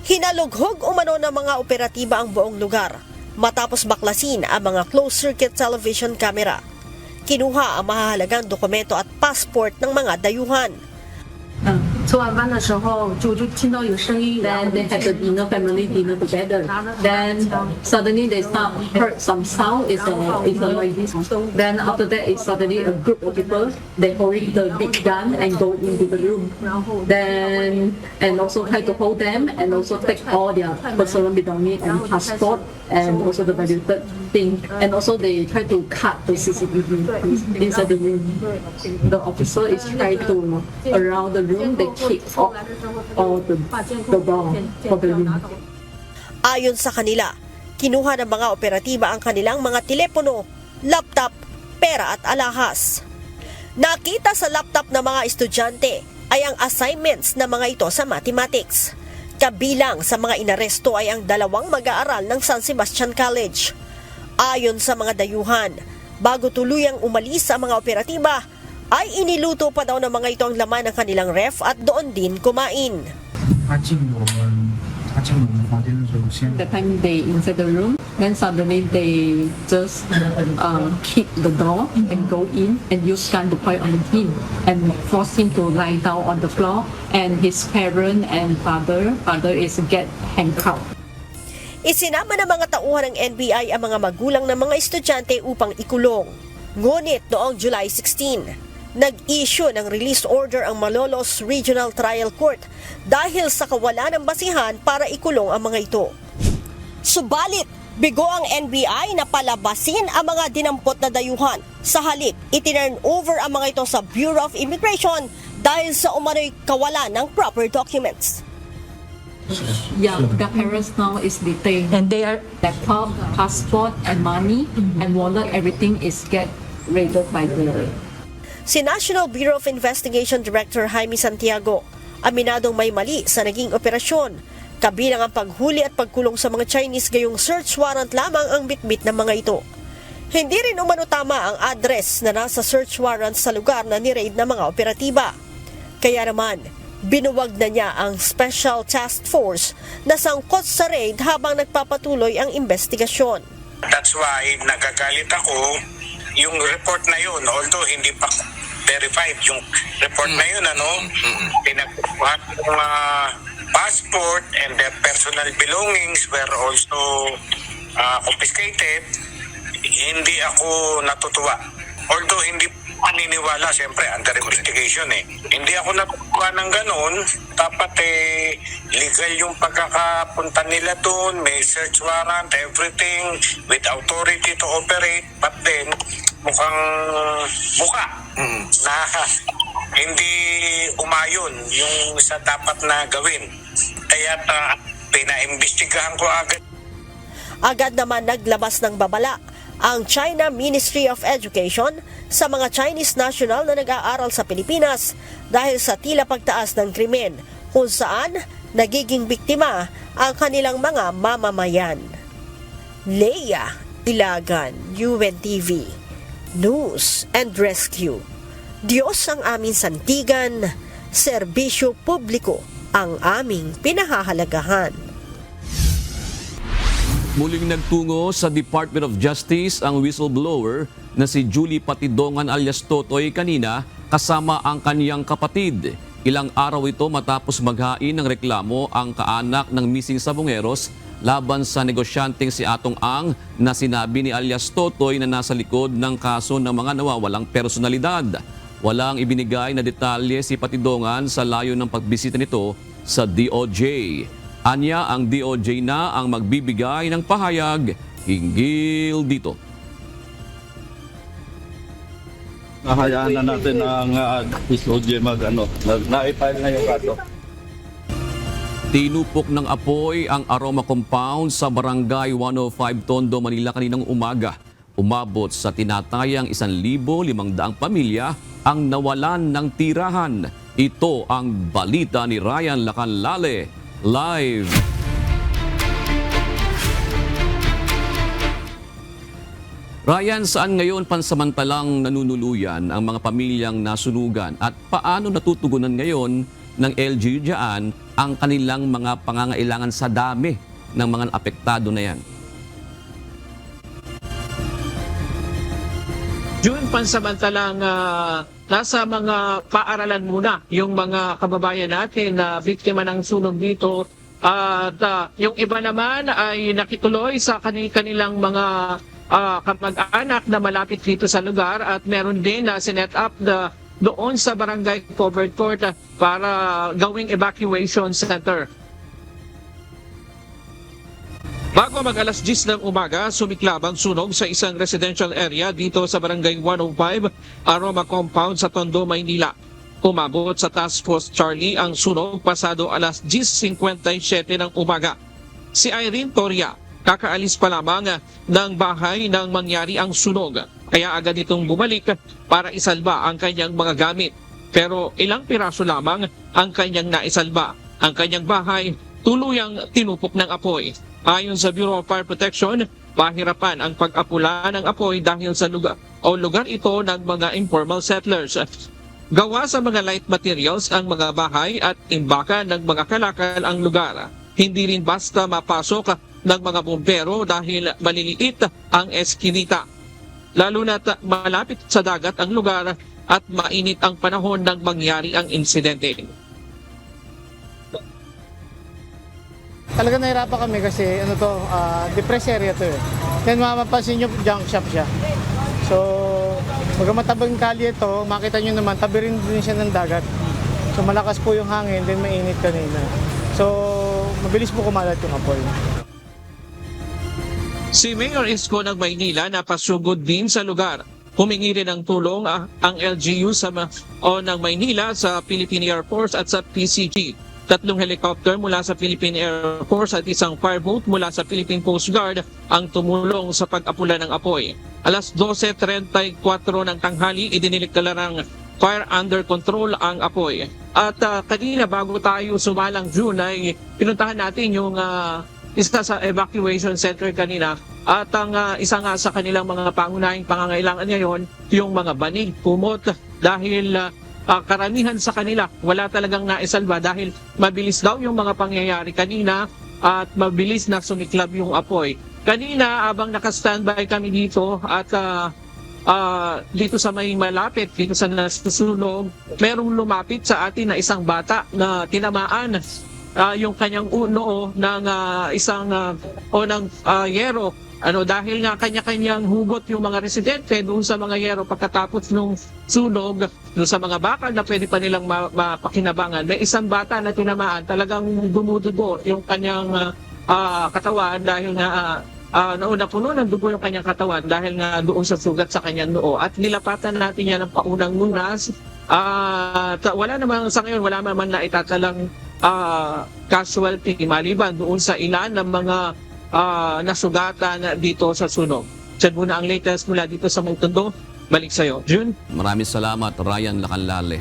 Hinalughog umano ng mga operatiba ang buong lugar matapos baklasin ang mga closed-circuit television camera. Kinuha ang mahahalagang dokumento at passport ng mga dayuhan. 吃晚饭的时候就听到有声音 then they have the dinner, family dinner together. Then suddenly they heard some sound. It's a like this. Then after that, it's suddenly a group of people. They hold the big gun and go into the room. Then and also try to hold them and also take all their personal belongings and passport and also the valuable thing. And also they try to cut the CCTV inside the room. The officer is trying to around the room. They kick off all the door for the room. Ayon sa kanila, kinuha ng mga operatiba ang kanilang mga telepono, laptop, pera at alahas. Nakita sa laptop ng mga estudyante ay ang assignments na mga ito sa mathematics. Kabilang sa mga inaresto ay ang 2 mag-aaral ng San Sebastian College. Ayon sa mga dayuhan, bago tuluyang umalis ang mga operatiba, ay iniluto pa daw ng mga ito ang laman ng kanilang ref at doon din kumain. The time they inside the room, then suddenly they just kick the door and go in and use gun to point on him and force him to lie down on the floor. And his parent and father is get handcuffed. Isinama ng mga tauhan ng NBI ang mga magulang ng mga estudyante upang ikulong. Ngunit noong July 16, nag-issue ng release order ang Malolos Regional Trial Court dahil sa kawalan ng basihan para ikulong ang mga ito. Subalit, bigo ang NBI na palabasin ang mga dinampot na dayuhan. Sa halip, itinurn over ang mga ito sa Bureau of Immigration dahil sa umano'y kawalan ng proper documents. Yeah, the parents now is detained and they are laptop, passport and money and wallet, everything is get raided by the. Si National Bureau of Investigation Director Jaime Santiago, aminadong may mali sa naging operasyon, kabilang ang paghuli at pagkulong sa mga Chinese gayong search warrant lamang ang bitbit ng mga ito. Hindi rin umano tama ang address na nasa search warrant sa lugar na ni-raid ng mga operatiba. Kaya naman, binuwag na niya ang Special Task Force na sangkot sa raid habang nagpapatuloy ang investigasyon. That's why nagagalit ako yung report na yun, although hindi pa verified yung report na yun, pinagkuha ng passport and their personal belongings were also confiscated. Hindi ako natutuwa. Although hindi paniniwala, siyempre, under investigation Hindi ako natutuwa ng ganun. Dapat legal yung pagkakapunta nila doon, may search warrant, everything, with authority to operate, but then, mukhang na hindi umayon yung sa dapat na gawin. Kaya pinaimbestigahan ko agad. Agad naman naglabas ng babala ang China Ministry of Education sa mga Chinese national na nag-aaral sa Pilipinas dahil sa tila pagtaas ng krimen kung saan nagiging biktima ang kanilang mga mamamayan. Leia Ilagan, UNTV, News and Rescue. Diyos ang aming sandigan, serbisyo publiko ang aming pinahahalagahan. Muling nagtungo sa Department of Justice ang whistleblower na si Julie Patidongan alias Totoy kanina kasama ang kaniyang kapatid. Ilang araw ito matapos maghain ng reklamo ang kaanak ng missing sabongeros laban sa negosyanteng si Atong Ang na sinabi ni alias Totoy na nasa likod ng kaso ng mga nawawalang personalidad. Walang ibinigay na detalye si Patidongan sa layo ng pagbisita nito sa DOJ. Anya, ang DOJ na ang magbibigay ng pahayag hinggil dito. Nahayaan na natin ang DOJ na-file na yung kaso. Tinupok ng apoy ang aroma compound sa Barangay 105 Tondo, Manila kaninang umaga. Umabot sa tinatayang 1,500 pamilya ang nawalan ng tirahan. Ito ang balita ni Ryan Lacanlale. Live. Ryan, saan ngayon pansamantalang nanunuluyan ang mga pamilyang nasunugan at paano natutugunan ngayon ng LGU dyan ang kanilang mga pangangailangan sa dami ng mga apektado na yan? June, pansamantalang nasa mga paaralan muna yung mga kababayan natin na biktima ng sunog dito. At yung iba naman ay nakituloy sa kanilang mga kamag-anak na malapit dito sa lugar at meron din na sinet up doon sa barangay covered court para gawing evacuation center. Bago mag alas 10 ng umaga, sumiklab ang sunog sa isang residential area dito sa barangay 105, Aroma Compound sa Tondo, Maynila. Umabot sa Task Force Charlie ang sunog pasado alas 10:57 ng umaga. Si Irene Toria, kakaalis pa lamang ng bahay nang mangyari ang sunog, kaya agad itong bumalik para isalba ang kanyang mga gamit. Pero ilang piraso lamang ang kanyang naisalba. Ang kanyang bahay tuluyang tinupok ng apoy. Ayon sa Bureau of Fire Protection, pahirapan ang pag-apula ng apoy dahil sa lugar ito ng mga informal settlers. Gawa sa mga light materials ang mga bahay at imbakan ng mga kalakal ang lugar. Hindi rin basta mapasok ng mga bumbero dahil maliliit ang eskinita. Lalo na malapit sa dagat ang lugar at mainit ang panahon nang mangyari ang insidente. Talaga nahirapan kami kasi depressed area to eh. Then mapapansin nyo, junk shop siya. So, pag matabang kalye ito, makita nyo naman, tabi rin din siya ng dagat. So malakas po yung hangin, then mainit kanina. So, mabilis po kumalat yung apoy. Si Mayor Isko ng Maynila napasugod din sa lugar. Humingi rin ng tulong ang LGU ng Maynila sa Philippine Air Force at sa PCG. 3 helicopter mula sa Philippine Air Force at isang fireboat mula sa Philippine Coast Guard ang tumulong sa pag-apula ng apoy. Alas 12:34 ng tanghali, idiniliklarang fire under control ang apoy. At kanina bago tayo sumalang June ay pinuntahan natin yung isa sa evacuation center kanina at ang isa nga sa kanilang mga pangunahing pangangailangan ngayon yung mga banig, kumot dahil karamihan sa kanila wala talagang naisalba dahil mabilis daw yung mga pangyayari kanina at mabilis na sumiklab yung apoy. Kanina abang naka-standby kami dito at dito sa may malapit, dito sa nasusunog, merong lumapit sa atin na isang bata na tinamaan yung kanyang noo ng yero. Dahil nga kanya-kanyang hugot yung mga residente doon sa mga yero pagkatapos nung sunog, doon sa mga bakal na pwede pa nilang mapakinabangan. May isang bata na tinamaan, talagang dumudugo yung kanyang katawan dahil nga nauna puno ng dugo yung kanyang katawan dahil nga doon sa sugat sa kanyang noo. At nilapatan natin yan ng paunang lunas. Wala naman sa ngayon, wala naman na itatalang casualty maliban doon sa ilan ng mga nasugatan dito sa sunog. Diyan muna ang latest mula dito sa Tondo. Balik sa'yo, June. Maraming salamat, Ryan Lacanlale.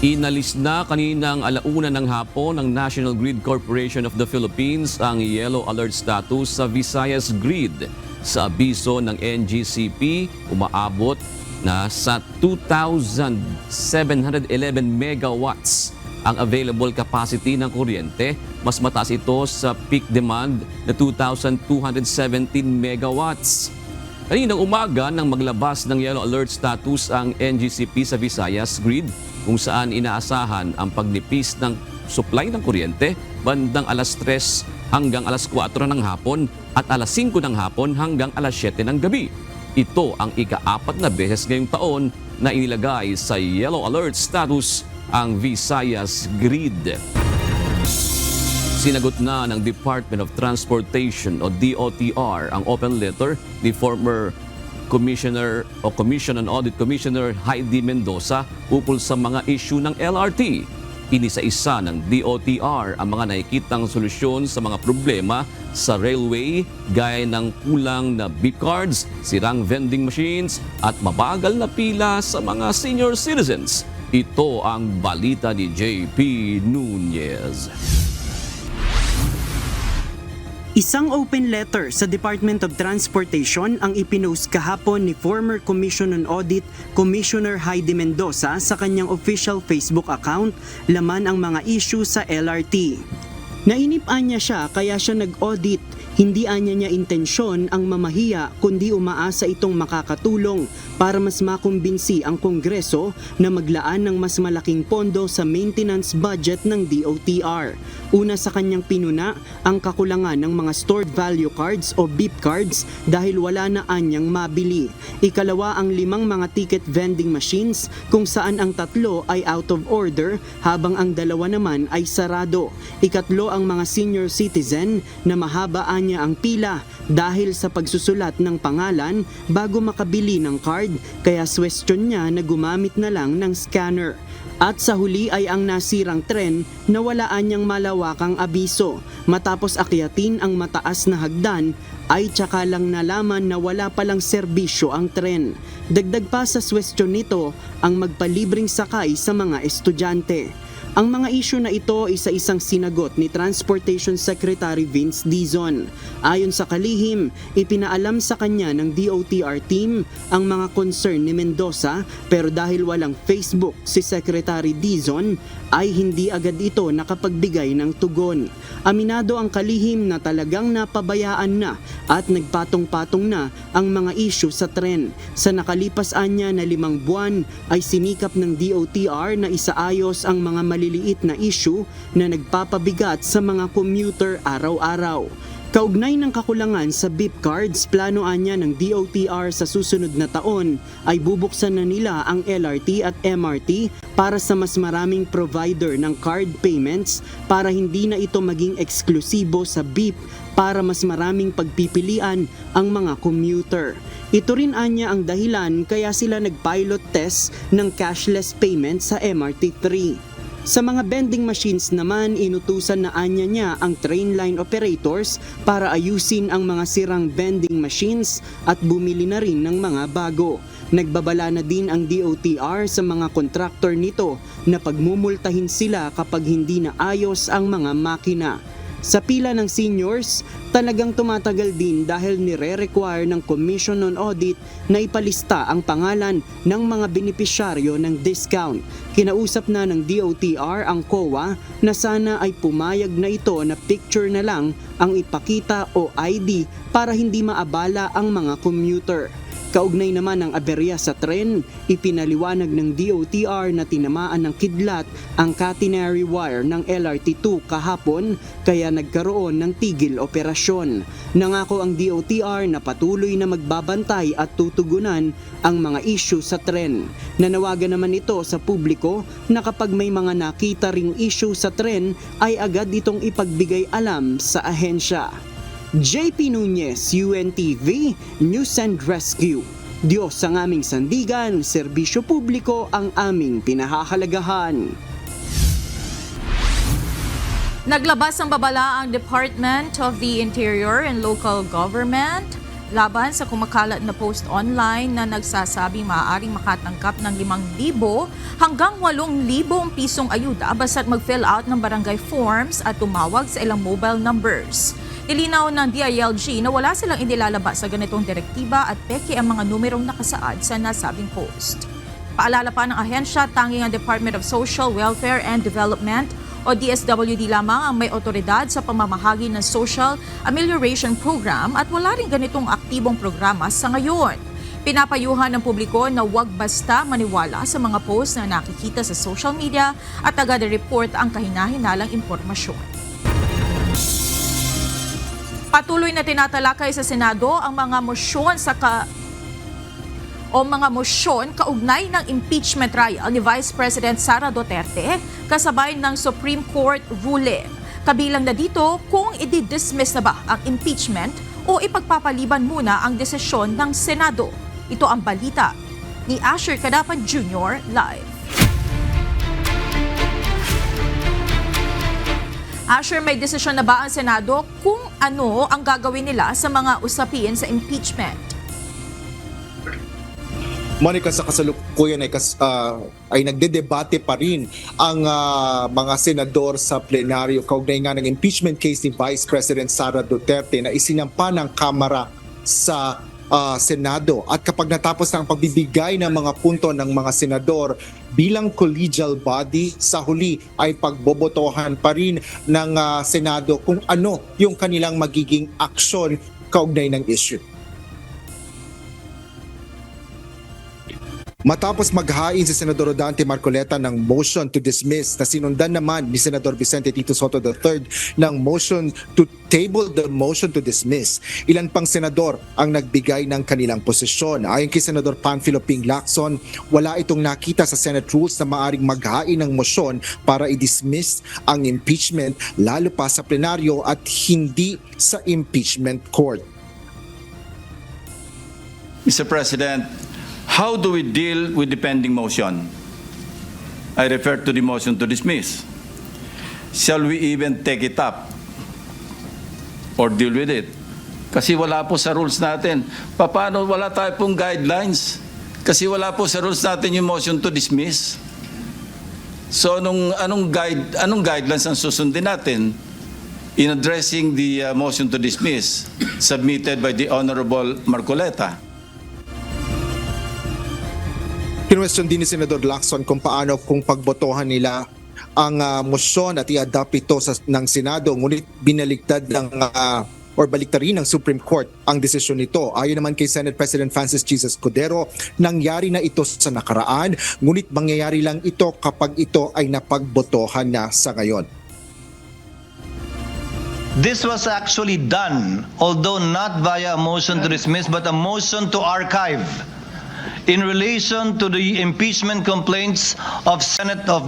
Inalis na kaninang alauna ng hapon ng National Grid Corporation of the Philippines ang yellow alert status sa Visayas Grid. Sa abiso ng NGCP, umaabot na sa 2,711 megawatts ang available capacity ng kuryente. Mas mataas ito sa peak demand na 2,217 megawatts. Kaninang umaga nang maglabas ng yellow alert status ang NGCP sa Visayas Grid, kung saan inaasahan ang pagnipis ng supply ng kuryente bandang alas 3 hanggang alas 4 ng hapon at alas 5 ng hapon hanggang alas 7 ng gabi. Ito ang ika-4 na beses ngayong taon na inilagay sa yellow alert status ang Visayas Grid. Sinagot na ng Department of Transportation o DOTR ang open letter ni former Commissioner o Commission on Audit Commissioner Heidi Mendoza ukol sa mga issue ng LRT. Inisa-isa ng DOTR ang mga nakikitang solusyon sa mga problema sa railway gaya ng kulang na beep cards, sirang vending machines at mabagal na pila sa mga senior citizens. Ito ang balita ni JP Nunez. Isang open letter sa Department of Transportation ang ipinost kahapon ni former Commission on Audit Commissioner Heidi Mendoza sa kanyang official Facebook account, laman ang mga issue sa LRT. Nainip niya siya kaya siya nag-audit Hindi anya niya intensyon ang mamahiya kundi umaasa itong makakatulong para mas makumbinsi ang Kongreso na maglaan ng mas malaking pondo sa maintenance budget ng DOTR. Una sa kanyang pinuna ang kakulangan ng mga stored value cards o BIP cards dahil wala na anyang mabili. Ikalawa ang 5 mga ticket vending machines kung saan ang 3 ay out of order habang ang 2 naman ay sarado. Ikatlo ang mga senior citizen na mahaba anya ang pila dahil sa pagsusulat ng pangalan bago makabili ng card kaya swestyon niya na gumamit na lang ng scanner. At sa huli ay ang nasirang tren na wala anyang malawakang abiso. Matapos akyatin ang mataas na hagdan ay tsaka lang nalaman na wala palang serbisyo ang tren. Dagdag pa sa swestyon nito ang magpalibreng sakay sa mga estudyante. Ang mga isyu na ito isa-isang sinagot ni Transportation Secretary Vince Dizon. Ayon sa kalihim, ipinaalam sa kanya ng DOTR team ang mga concern ni Mendoza pero dahil walang Facebook si Secretary Dizon ay hindi agad ito nakapagbigay ng tugon. Aminado ang kalihim na talagang napabayaan na at nagpatong-patong na ang mga isyu sa tren. Sa nakalipas anya na 5 buwan ay sinikap ng DOTR na isaayos ang mga maliliit na issue na nagpapabigat sa mga commuter araw-araw. Kaugnay ng kakulangan sa BIP cards, plano anya ng DOTR sa susunod na taon ay bubuksan na nila ang LRT at MRT para sa mas maraming provider ng card payments para hindi na ito maging eksklusibo sa BIP para mas maraming pagpipilian ang mga commuter. Ito rin anya ang dahilan kaya sila nag-pilot test ng cashless payment sa MRT3. Sa mga vending machines naman, inutusan na anya niya ang train line operators para ayusin ang mga sirang vending machines at bumili na rin ng mga bago. Nagbabala na din ang DOTR sa mga kontraktor nito na pagmumultahin sila kapag hindi na ayos ang mga makina. Sa pila ng seniors, talagang tumatagal din dahil nire-require ng Commission on Audit na ipalista ang pangalan ng mga benepisyaryo ng discount. Kinausap na ng DOTR ang COA na sana ay pumayag na ito na picture na lang ang ipakita o ID para hindi maabala ang mga commuter. Kaugnay naman ng aberya sa tren, ipinaliwanag ng DOTR na tinamaan ng kidlat ang catenary wire ng LRT2 kahapon kaya nagkaroon ng tigil operasyon. Nangako ang DOTR na patuloy na magbabantay at tutugunan ang mga issue sa tren. Nanawagan naman ito sa publiko na kapag may mga nakita ring issue sa tren ay agad itong ipagbigay alam sa ahensya. JP Nunez, UNTV, News and Rescue. Diyos ang aming sandigan, serbisyo publiko ang aming pinahahalagahan. Naglabas ng babala ang Department of the Interior and Local Government laban sa kumakalat na post online na nagsasabing maaaring makatanggap ng 5,000 hanggang 8,000 pisong ayuda basta't mag-fill out ng barangay forms at tumawag sa ilang mobile numbers. Ilinaw ng DILG na wala silang inilalabas sa ganitong direktiba at peke ang mga numerong nakasaad sa nasabing post. Paalala pa ng ahensya, tanging ang Department of Social Welfare and Development o DSWD lamang ang may otoridad sa pamamahagi ng Social Amelioration Program at wala rin ganitong aktibong programa sa ngayon. Pinapayuhan ng publiko na huwag basta maniwala sa mga post na nakikita sa social media at agad report ang kahina-hinalang impormasyon. Patuloy na tinatalakay sa Senado ang mga mosyon kaugnay ng impeachment trial ni Vice President Sara Duterte kasabay ng Supreme Court ruling. Kabilang na dito kung i-dismiss na ba ang impeachment o ipagpapaliban muna ang desisyon ng Senado. Ito ang balita ni Asher Cadapan Jr. live. Asher, may desisyon na ba ang Senado kung ano ang gagawin nila sa mga usapin sa impeachment? Monica, sa kasalukuyan ay nagdedebate pa rin ang mga senador sa plenaryo kaugnay nga ng impeachment case ni Vice President Sara Duterte na isinampa ng Kamara sa Senado. At kapag natapos na ang pagbibigay ng mga punto ng mga senador bilang collegial body, sa huli ay pagbobotohan pa rin ng Senado kung ano yung kanilang magiging aksyon kaugnay ng issue. Matapos maghain si Senador Rodante Marcoleta ng motion to dismiss na sinundan naman ni Senador Vicente Tito Sotto III ng motion to table the motion to dismiss, ilan pang senador ang nagbigay ng kanilang posisyon. Ayon kay Senador Panfilo Ping Lacson, wala itong nakita sa Senate rules na maaring maghain ng motion para i-dismiss ang impeachment, lalo pa sa plenaryo at hindi sa impeachment court. Mr. President, how do we deal with the pending motion? I refer to the motion to dismiss. Shall we even take it up or deal with it? Kasi wala po sa rules natin. Paano wala tayo pong guidelines? Kasi wala po sa rules natin yung motion to dismiss. So anong guidelines ang susundin natin in addressing the motion to dismiss submitted by the Honorable Marcoleta? Kinwestiyon din ni Senador Lacson kung paano kung pagbotohan nila ang motion at i-adopt ito ng Senado, ngunit binaligtad baliktarin ng Supreme Court ang desisyon nito. Ayon naman kay Senate President Francis G. Escudero, nangyari na ito sa nakaraan, ngunit mangyayari lang ito kapag ito ay napagbotohan na sa ngayon. This was actually done, although not via a motion to dismiss, but a motion to archive in relation to the impeachment complaints of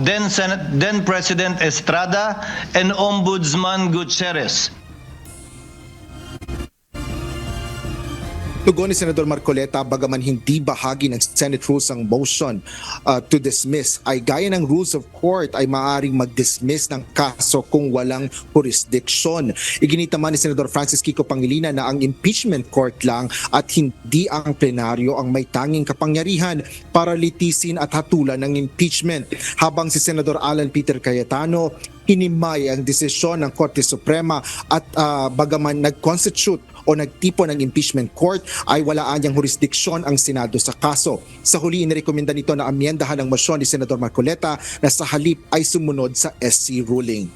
then President Estrada and Ombudsman Gutierrez. Tugon ni Senador Marcoleta, bagaman hindi bahagi ng Senate rules ang motion to dismiss, ay gaya ng rules of court ay maaaring mag-dismiss ng kaso kung walang jurisdiction. Iginita man ni Senador Francis Kiko Pangilinan na ang impeachment court lang at hindi ang plenaryo ang may tanging kapangyarihan para litisin at hatulan ng impeachment. Habang si Senador Alan Peter Cayetano, hinimay ang desisyon ng Korte Suprema at bagaman nag-constitute o nagtipon ng impeachment court ay wala anyang jurisdiksyon ang Senado sa kaso. Sa huli, inirekomenda nito na amyendahan ang motion ni Senador Marcoleta na sa halip ay sumunod sa SC ruling.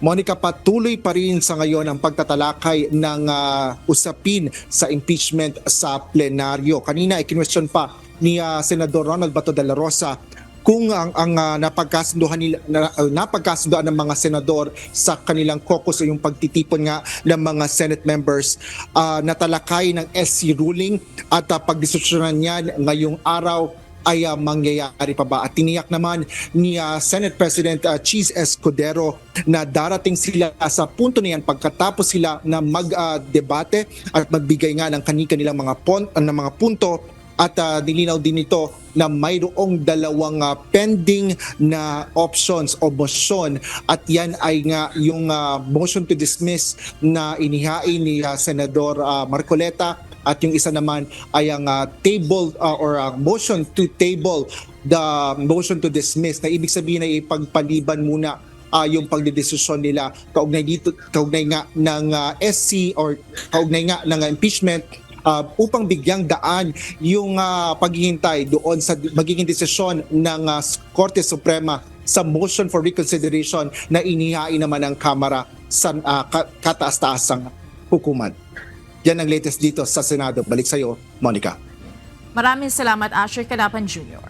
Monica, patuloy pa rin sa ngayon ang pagtatalakay ng usapin sa impeachment sa plenaryo. Kanina ikinwestiyon pa ni Senador Ronald Bato de la Rosa kung ang napagkasunduan ng mga senador sa kanilang caucus o yung pagtitipon nga ng mga Senate members natalakay ng SC ruling at pagdesisyonan niya ngayong araw ay mangyayari pa ba? At tiniyak naman ni Senate President Cheese Escudero na darating sila sa punto na yan pagkatapos sila na mag-debate at magbigay nga ng kanilang mga punto. At nilinaw din ito na mayroong dalawang pending na options o motion at yan ay nga yung motion to dismiss na inihain ni Senador Marcoleta at yung isa naman ay ang motion to table the motion to dismiss na ibig sabihin ay ipagpaliban muna yung pagdedesisyon nila kaugnay nga ng SC or kaugnay nga ng impeachment upang bigyang daan yung paghihintay doon sa magiging desisyon ng Korte Suprema sa motion for reconsideration na inihain naman ng Kamara sa kataas-taasang hukuman. Yan ang latest dito sa Senado. Balik sa iyo, Monica. Maraming salamat, Asher Cadapan Jr.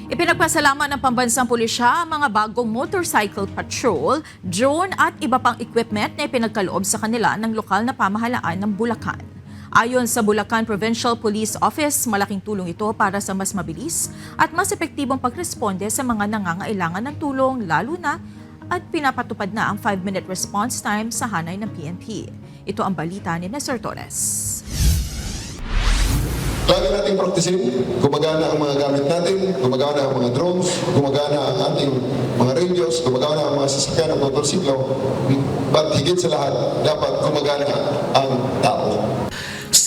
Ipinagpasalamat ng pambansang pulisya ang mga bagong motorcycle patrol, drone at iba pang equipment na ipinagkaloob sa kanila ng lokal na pamahalaan ng Bulacan. Ayon sa Bulacan Provincial Police Office, malaking tulong ito para sa mas mabilis at mas epektibong pagresponde sa mga nangangailangan ng tulong, lalo na at pinapatupad na ang 5-minute response time sa hanay ng PNP. Ito ang balita ni Nestor Torres. Lagi natin practicein, gumagana ang mga gamit natin, gumagana ang mga drones, gumagana ang ating mga radios, gumagana ang mga sasakyan ng motorsiklo, but higit sa lahat, dapat gumagana ang tao.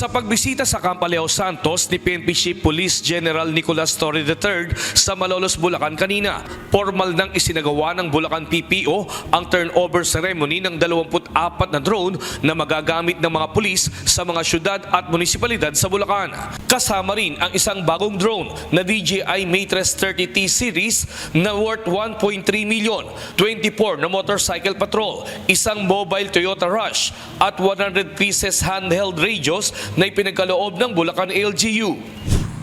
Sa pagbisita sa Camp Alejo Santos ni PNP Chief Police General Nicolas Torre III sa Malolos, Bulacan kanina, formal nang isinagawa ng Bulacan PPO ang turnover ceremony ng 24 na drone na magagamit ng mga pulis sa mga syudad at munisipalidad sa Bulacan. Kasama rin ang isang bagong drone na DJI Matrix 30T series na worth 1.3 million, 24 na motorcycle patrol, isang mobile Toyota Rush at 100 pieces handheld radios na ipinagkaloob ng Bulacan LGU.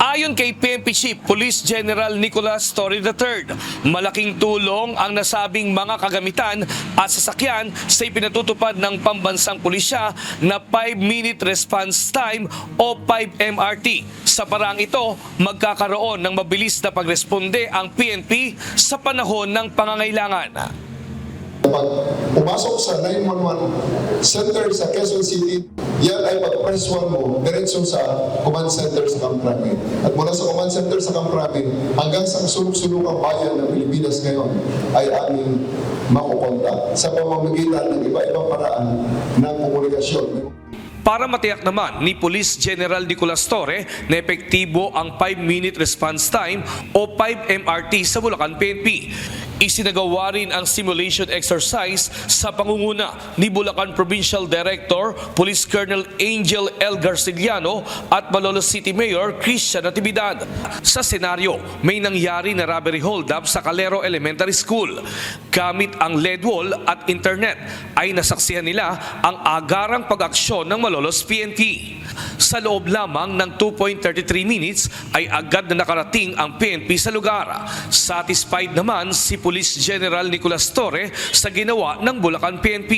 Ayon kay PNP Chief Police General Nicolas Torre III, malaking tulong ang nasabing mga kagamitan at sasakyan sa ipinatutupad ng pambansang pulisya na 5-minute response time o 5 MRT. Sa paraang ito, magkakaroon ng mabilis na pagresponde ang PNP sa panahon ng pangangailangan. Pag pumasok sa 911 center sa Quezon City, yan ay pag-press 1 mo, diretso sa command center sa Camp Crame. At mula sa command center sa Camp Crame hanggang sa sulok-sulokang bayan ng Pilipinas ngayon ay aming makukontak sa pamamagitan ng iba-ibang paraan ng komunikasyon. Para matiyak naman ni Police General Nicolas Torre na epektibo ang 5-minute response time o 5 MRT sa Bulacan PNP. Isinagawa rin ang simulation exercise sa pangunguna ni Bulacan Provincial Director Police Colonel Angel L. Garciliano at Malolos City Mayor Christian Natividad. Sa senaryo, may nangyari na robbery hold-up sa Calero Elementary School. Gamit ang LED wall at internet ay nasaksihan nila ang agarang pag-aksyon ng Malolos PNP. Sa loob lamang ng 2.33 minutes ay agad na nakarating ang PNP sa lugar. Satisfied naman si Police General Nicolas Torre sa ginawa ng Bulacan PNP.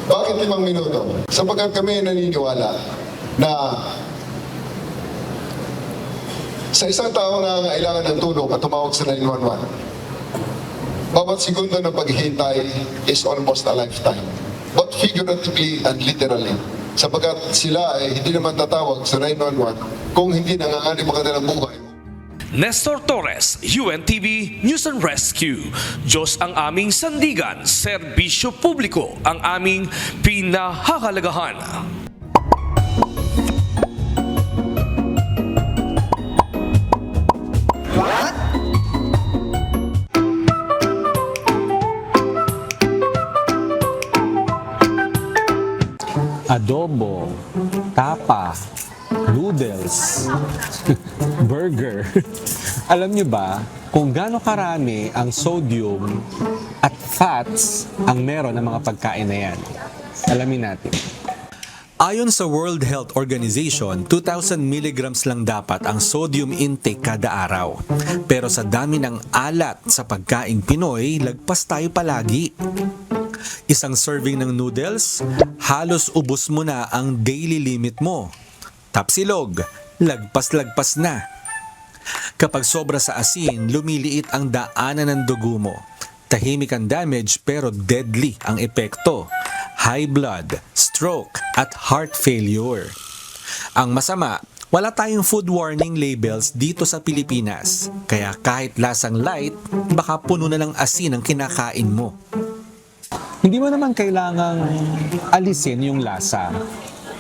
Bakit 5 minuto? Sapagkat kami naniniwala na sa isang tao na kailangan ng tulong at tumawag sa 911, bawat segundo ng paghihintay is almost a lifetime. But figuratively and literally, sapagkat sila ay hindi naman tatawag sa 911 kung hindi nanganganib ang kanilang buhay. Nestor Torres, UNTV News and Rescue. Diyos ang aming sandigan, serbisyo publiko ang aming pinahahalagahan. Adobo, tapa, noodles, burger. Alam nyo ba kung gaano karami ang sodium at fats ang meron ng mga pagkain na yan? Alamin natin. Ayon sa World Health Organization, 2,000 milligrams lang dapat ang sodium intake kada araw. Pero sa dami ng alat sa pagkaing Pinoy, lagpas tayo palagi. Isang serving ng noodles, halos ubos mo na ang daily limit mo. Tapsilog, lagpas-lagpas na. Kapag sobra sa asin, lumiliit ang daanan ng dugo mo. Tahimik ang damage pero deadly ang epekto. High blood, stroke at heart failure. Ang masama, wala tayong food warning labels dito sa Pilipinas. Kaya kahit lasang light, baka puno na ng asin ang kinakain mo. Hindi mo naman kailangang alisin yung lasa.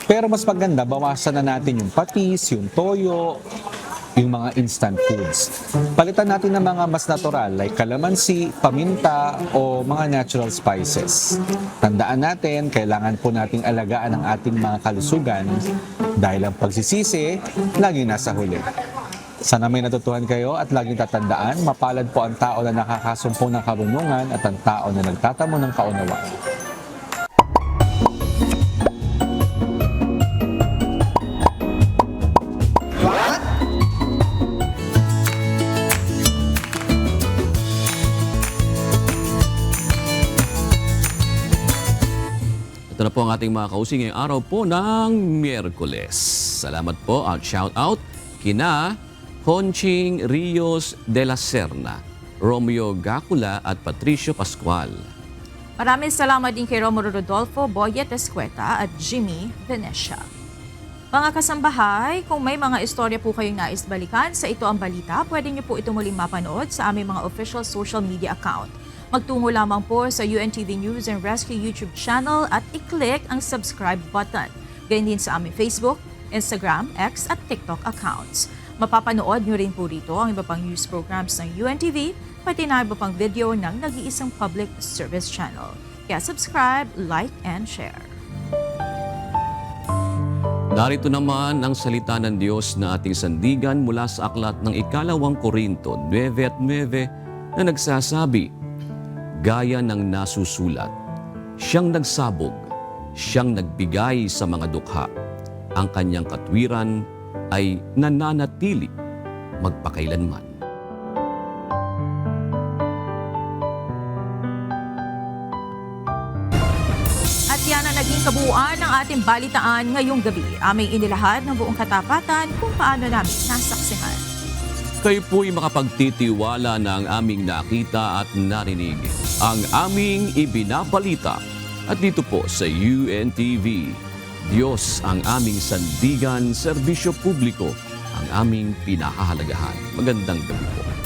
Pero mas maganda, bawasan na natin yung patis, yung toyo, yung mga instant foods. Palitan natin ng mga mas natural like kalamansi, paminta o mga natural spices. Tandaan natin, kailangan po nating alagaan ang ating mga kalusugan dahil ang pagsisisi, laging nasa huli. Sana may natutuhan kayo at laging tatandaan, mapalad po ang tao na nakakasumpong ng karunungan at ang tao na nagtatamo ng kaunawaan. Ito na po ang ating mga kausing ngayong araw po ng Miyerkules. Salamat po at shout out kina Conching Rios de la Serna, Romeo Gacula at Patricio Pascual. Maraming salamat din kay Romulo Rodolfo, Boyet Escueta at Jimmy Venecia. Mga kasambahay, kung may mga istorya po kayong nais balikan sa Ito ang Balita, pwede niyo po ito muling mapanood sa aming mga official social media account. Magtungo lamang po sa UNTV News and Rescue YouTube channel at i-click ang subscribe button. Ganyan din sa aming Facebook, Instagram, X at TikTok accounts. Mapapanood nyo rin po rito ang iba pang news programs ng UNTV, pati na iba pang video ng nag-iisang public service channel. Kaya subscribe, like, and share. Narito naman ang salita ng Diyos na ating sandigan mula sa aklat ng Ikalawang Korinto 9:9 na nagsasabi, gaya ng nasusulat, siyang nagsabog, siyang nagbigay sa mga dukha. Ang kanyang katwiran ay nananatili magpakailanman. At yan ang naging kabuuan ng ating balitaan ngayong gabi. Aming inilahad ng buong katapatan kung paano namin nasaksihan. Kayo po'y makapagtitiwala na ang aming nakita at narinig, ang aming ibinabalita. At dito po sa UNTV, Diyos ang aming sandigan, serbisyo publiko, ang aming pinahahalagahan. Magandang gabi po.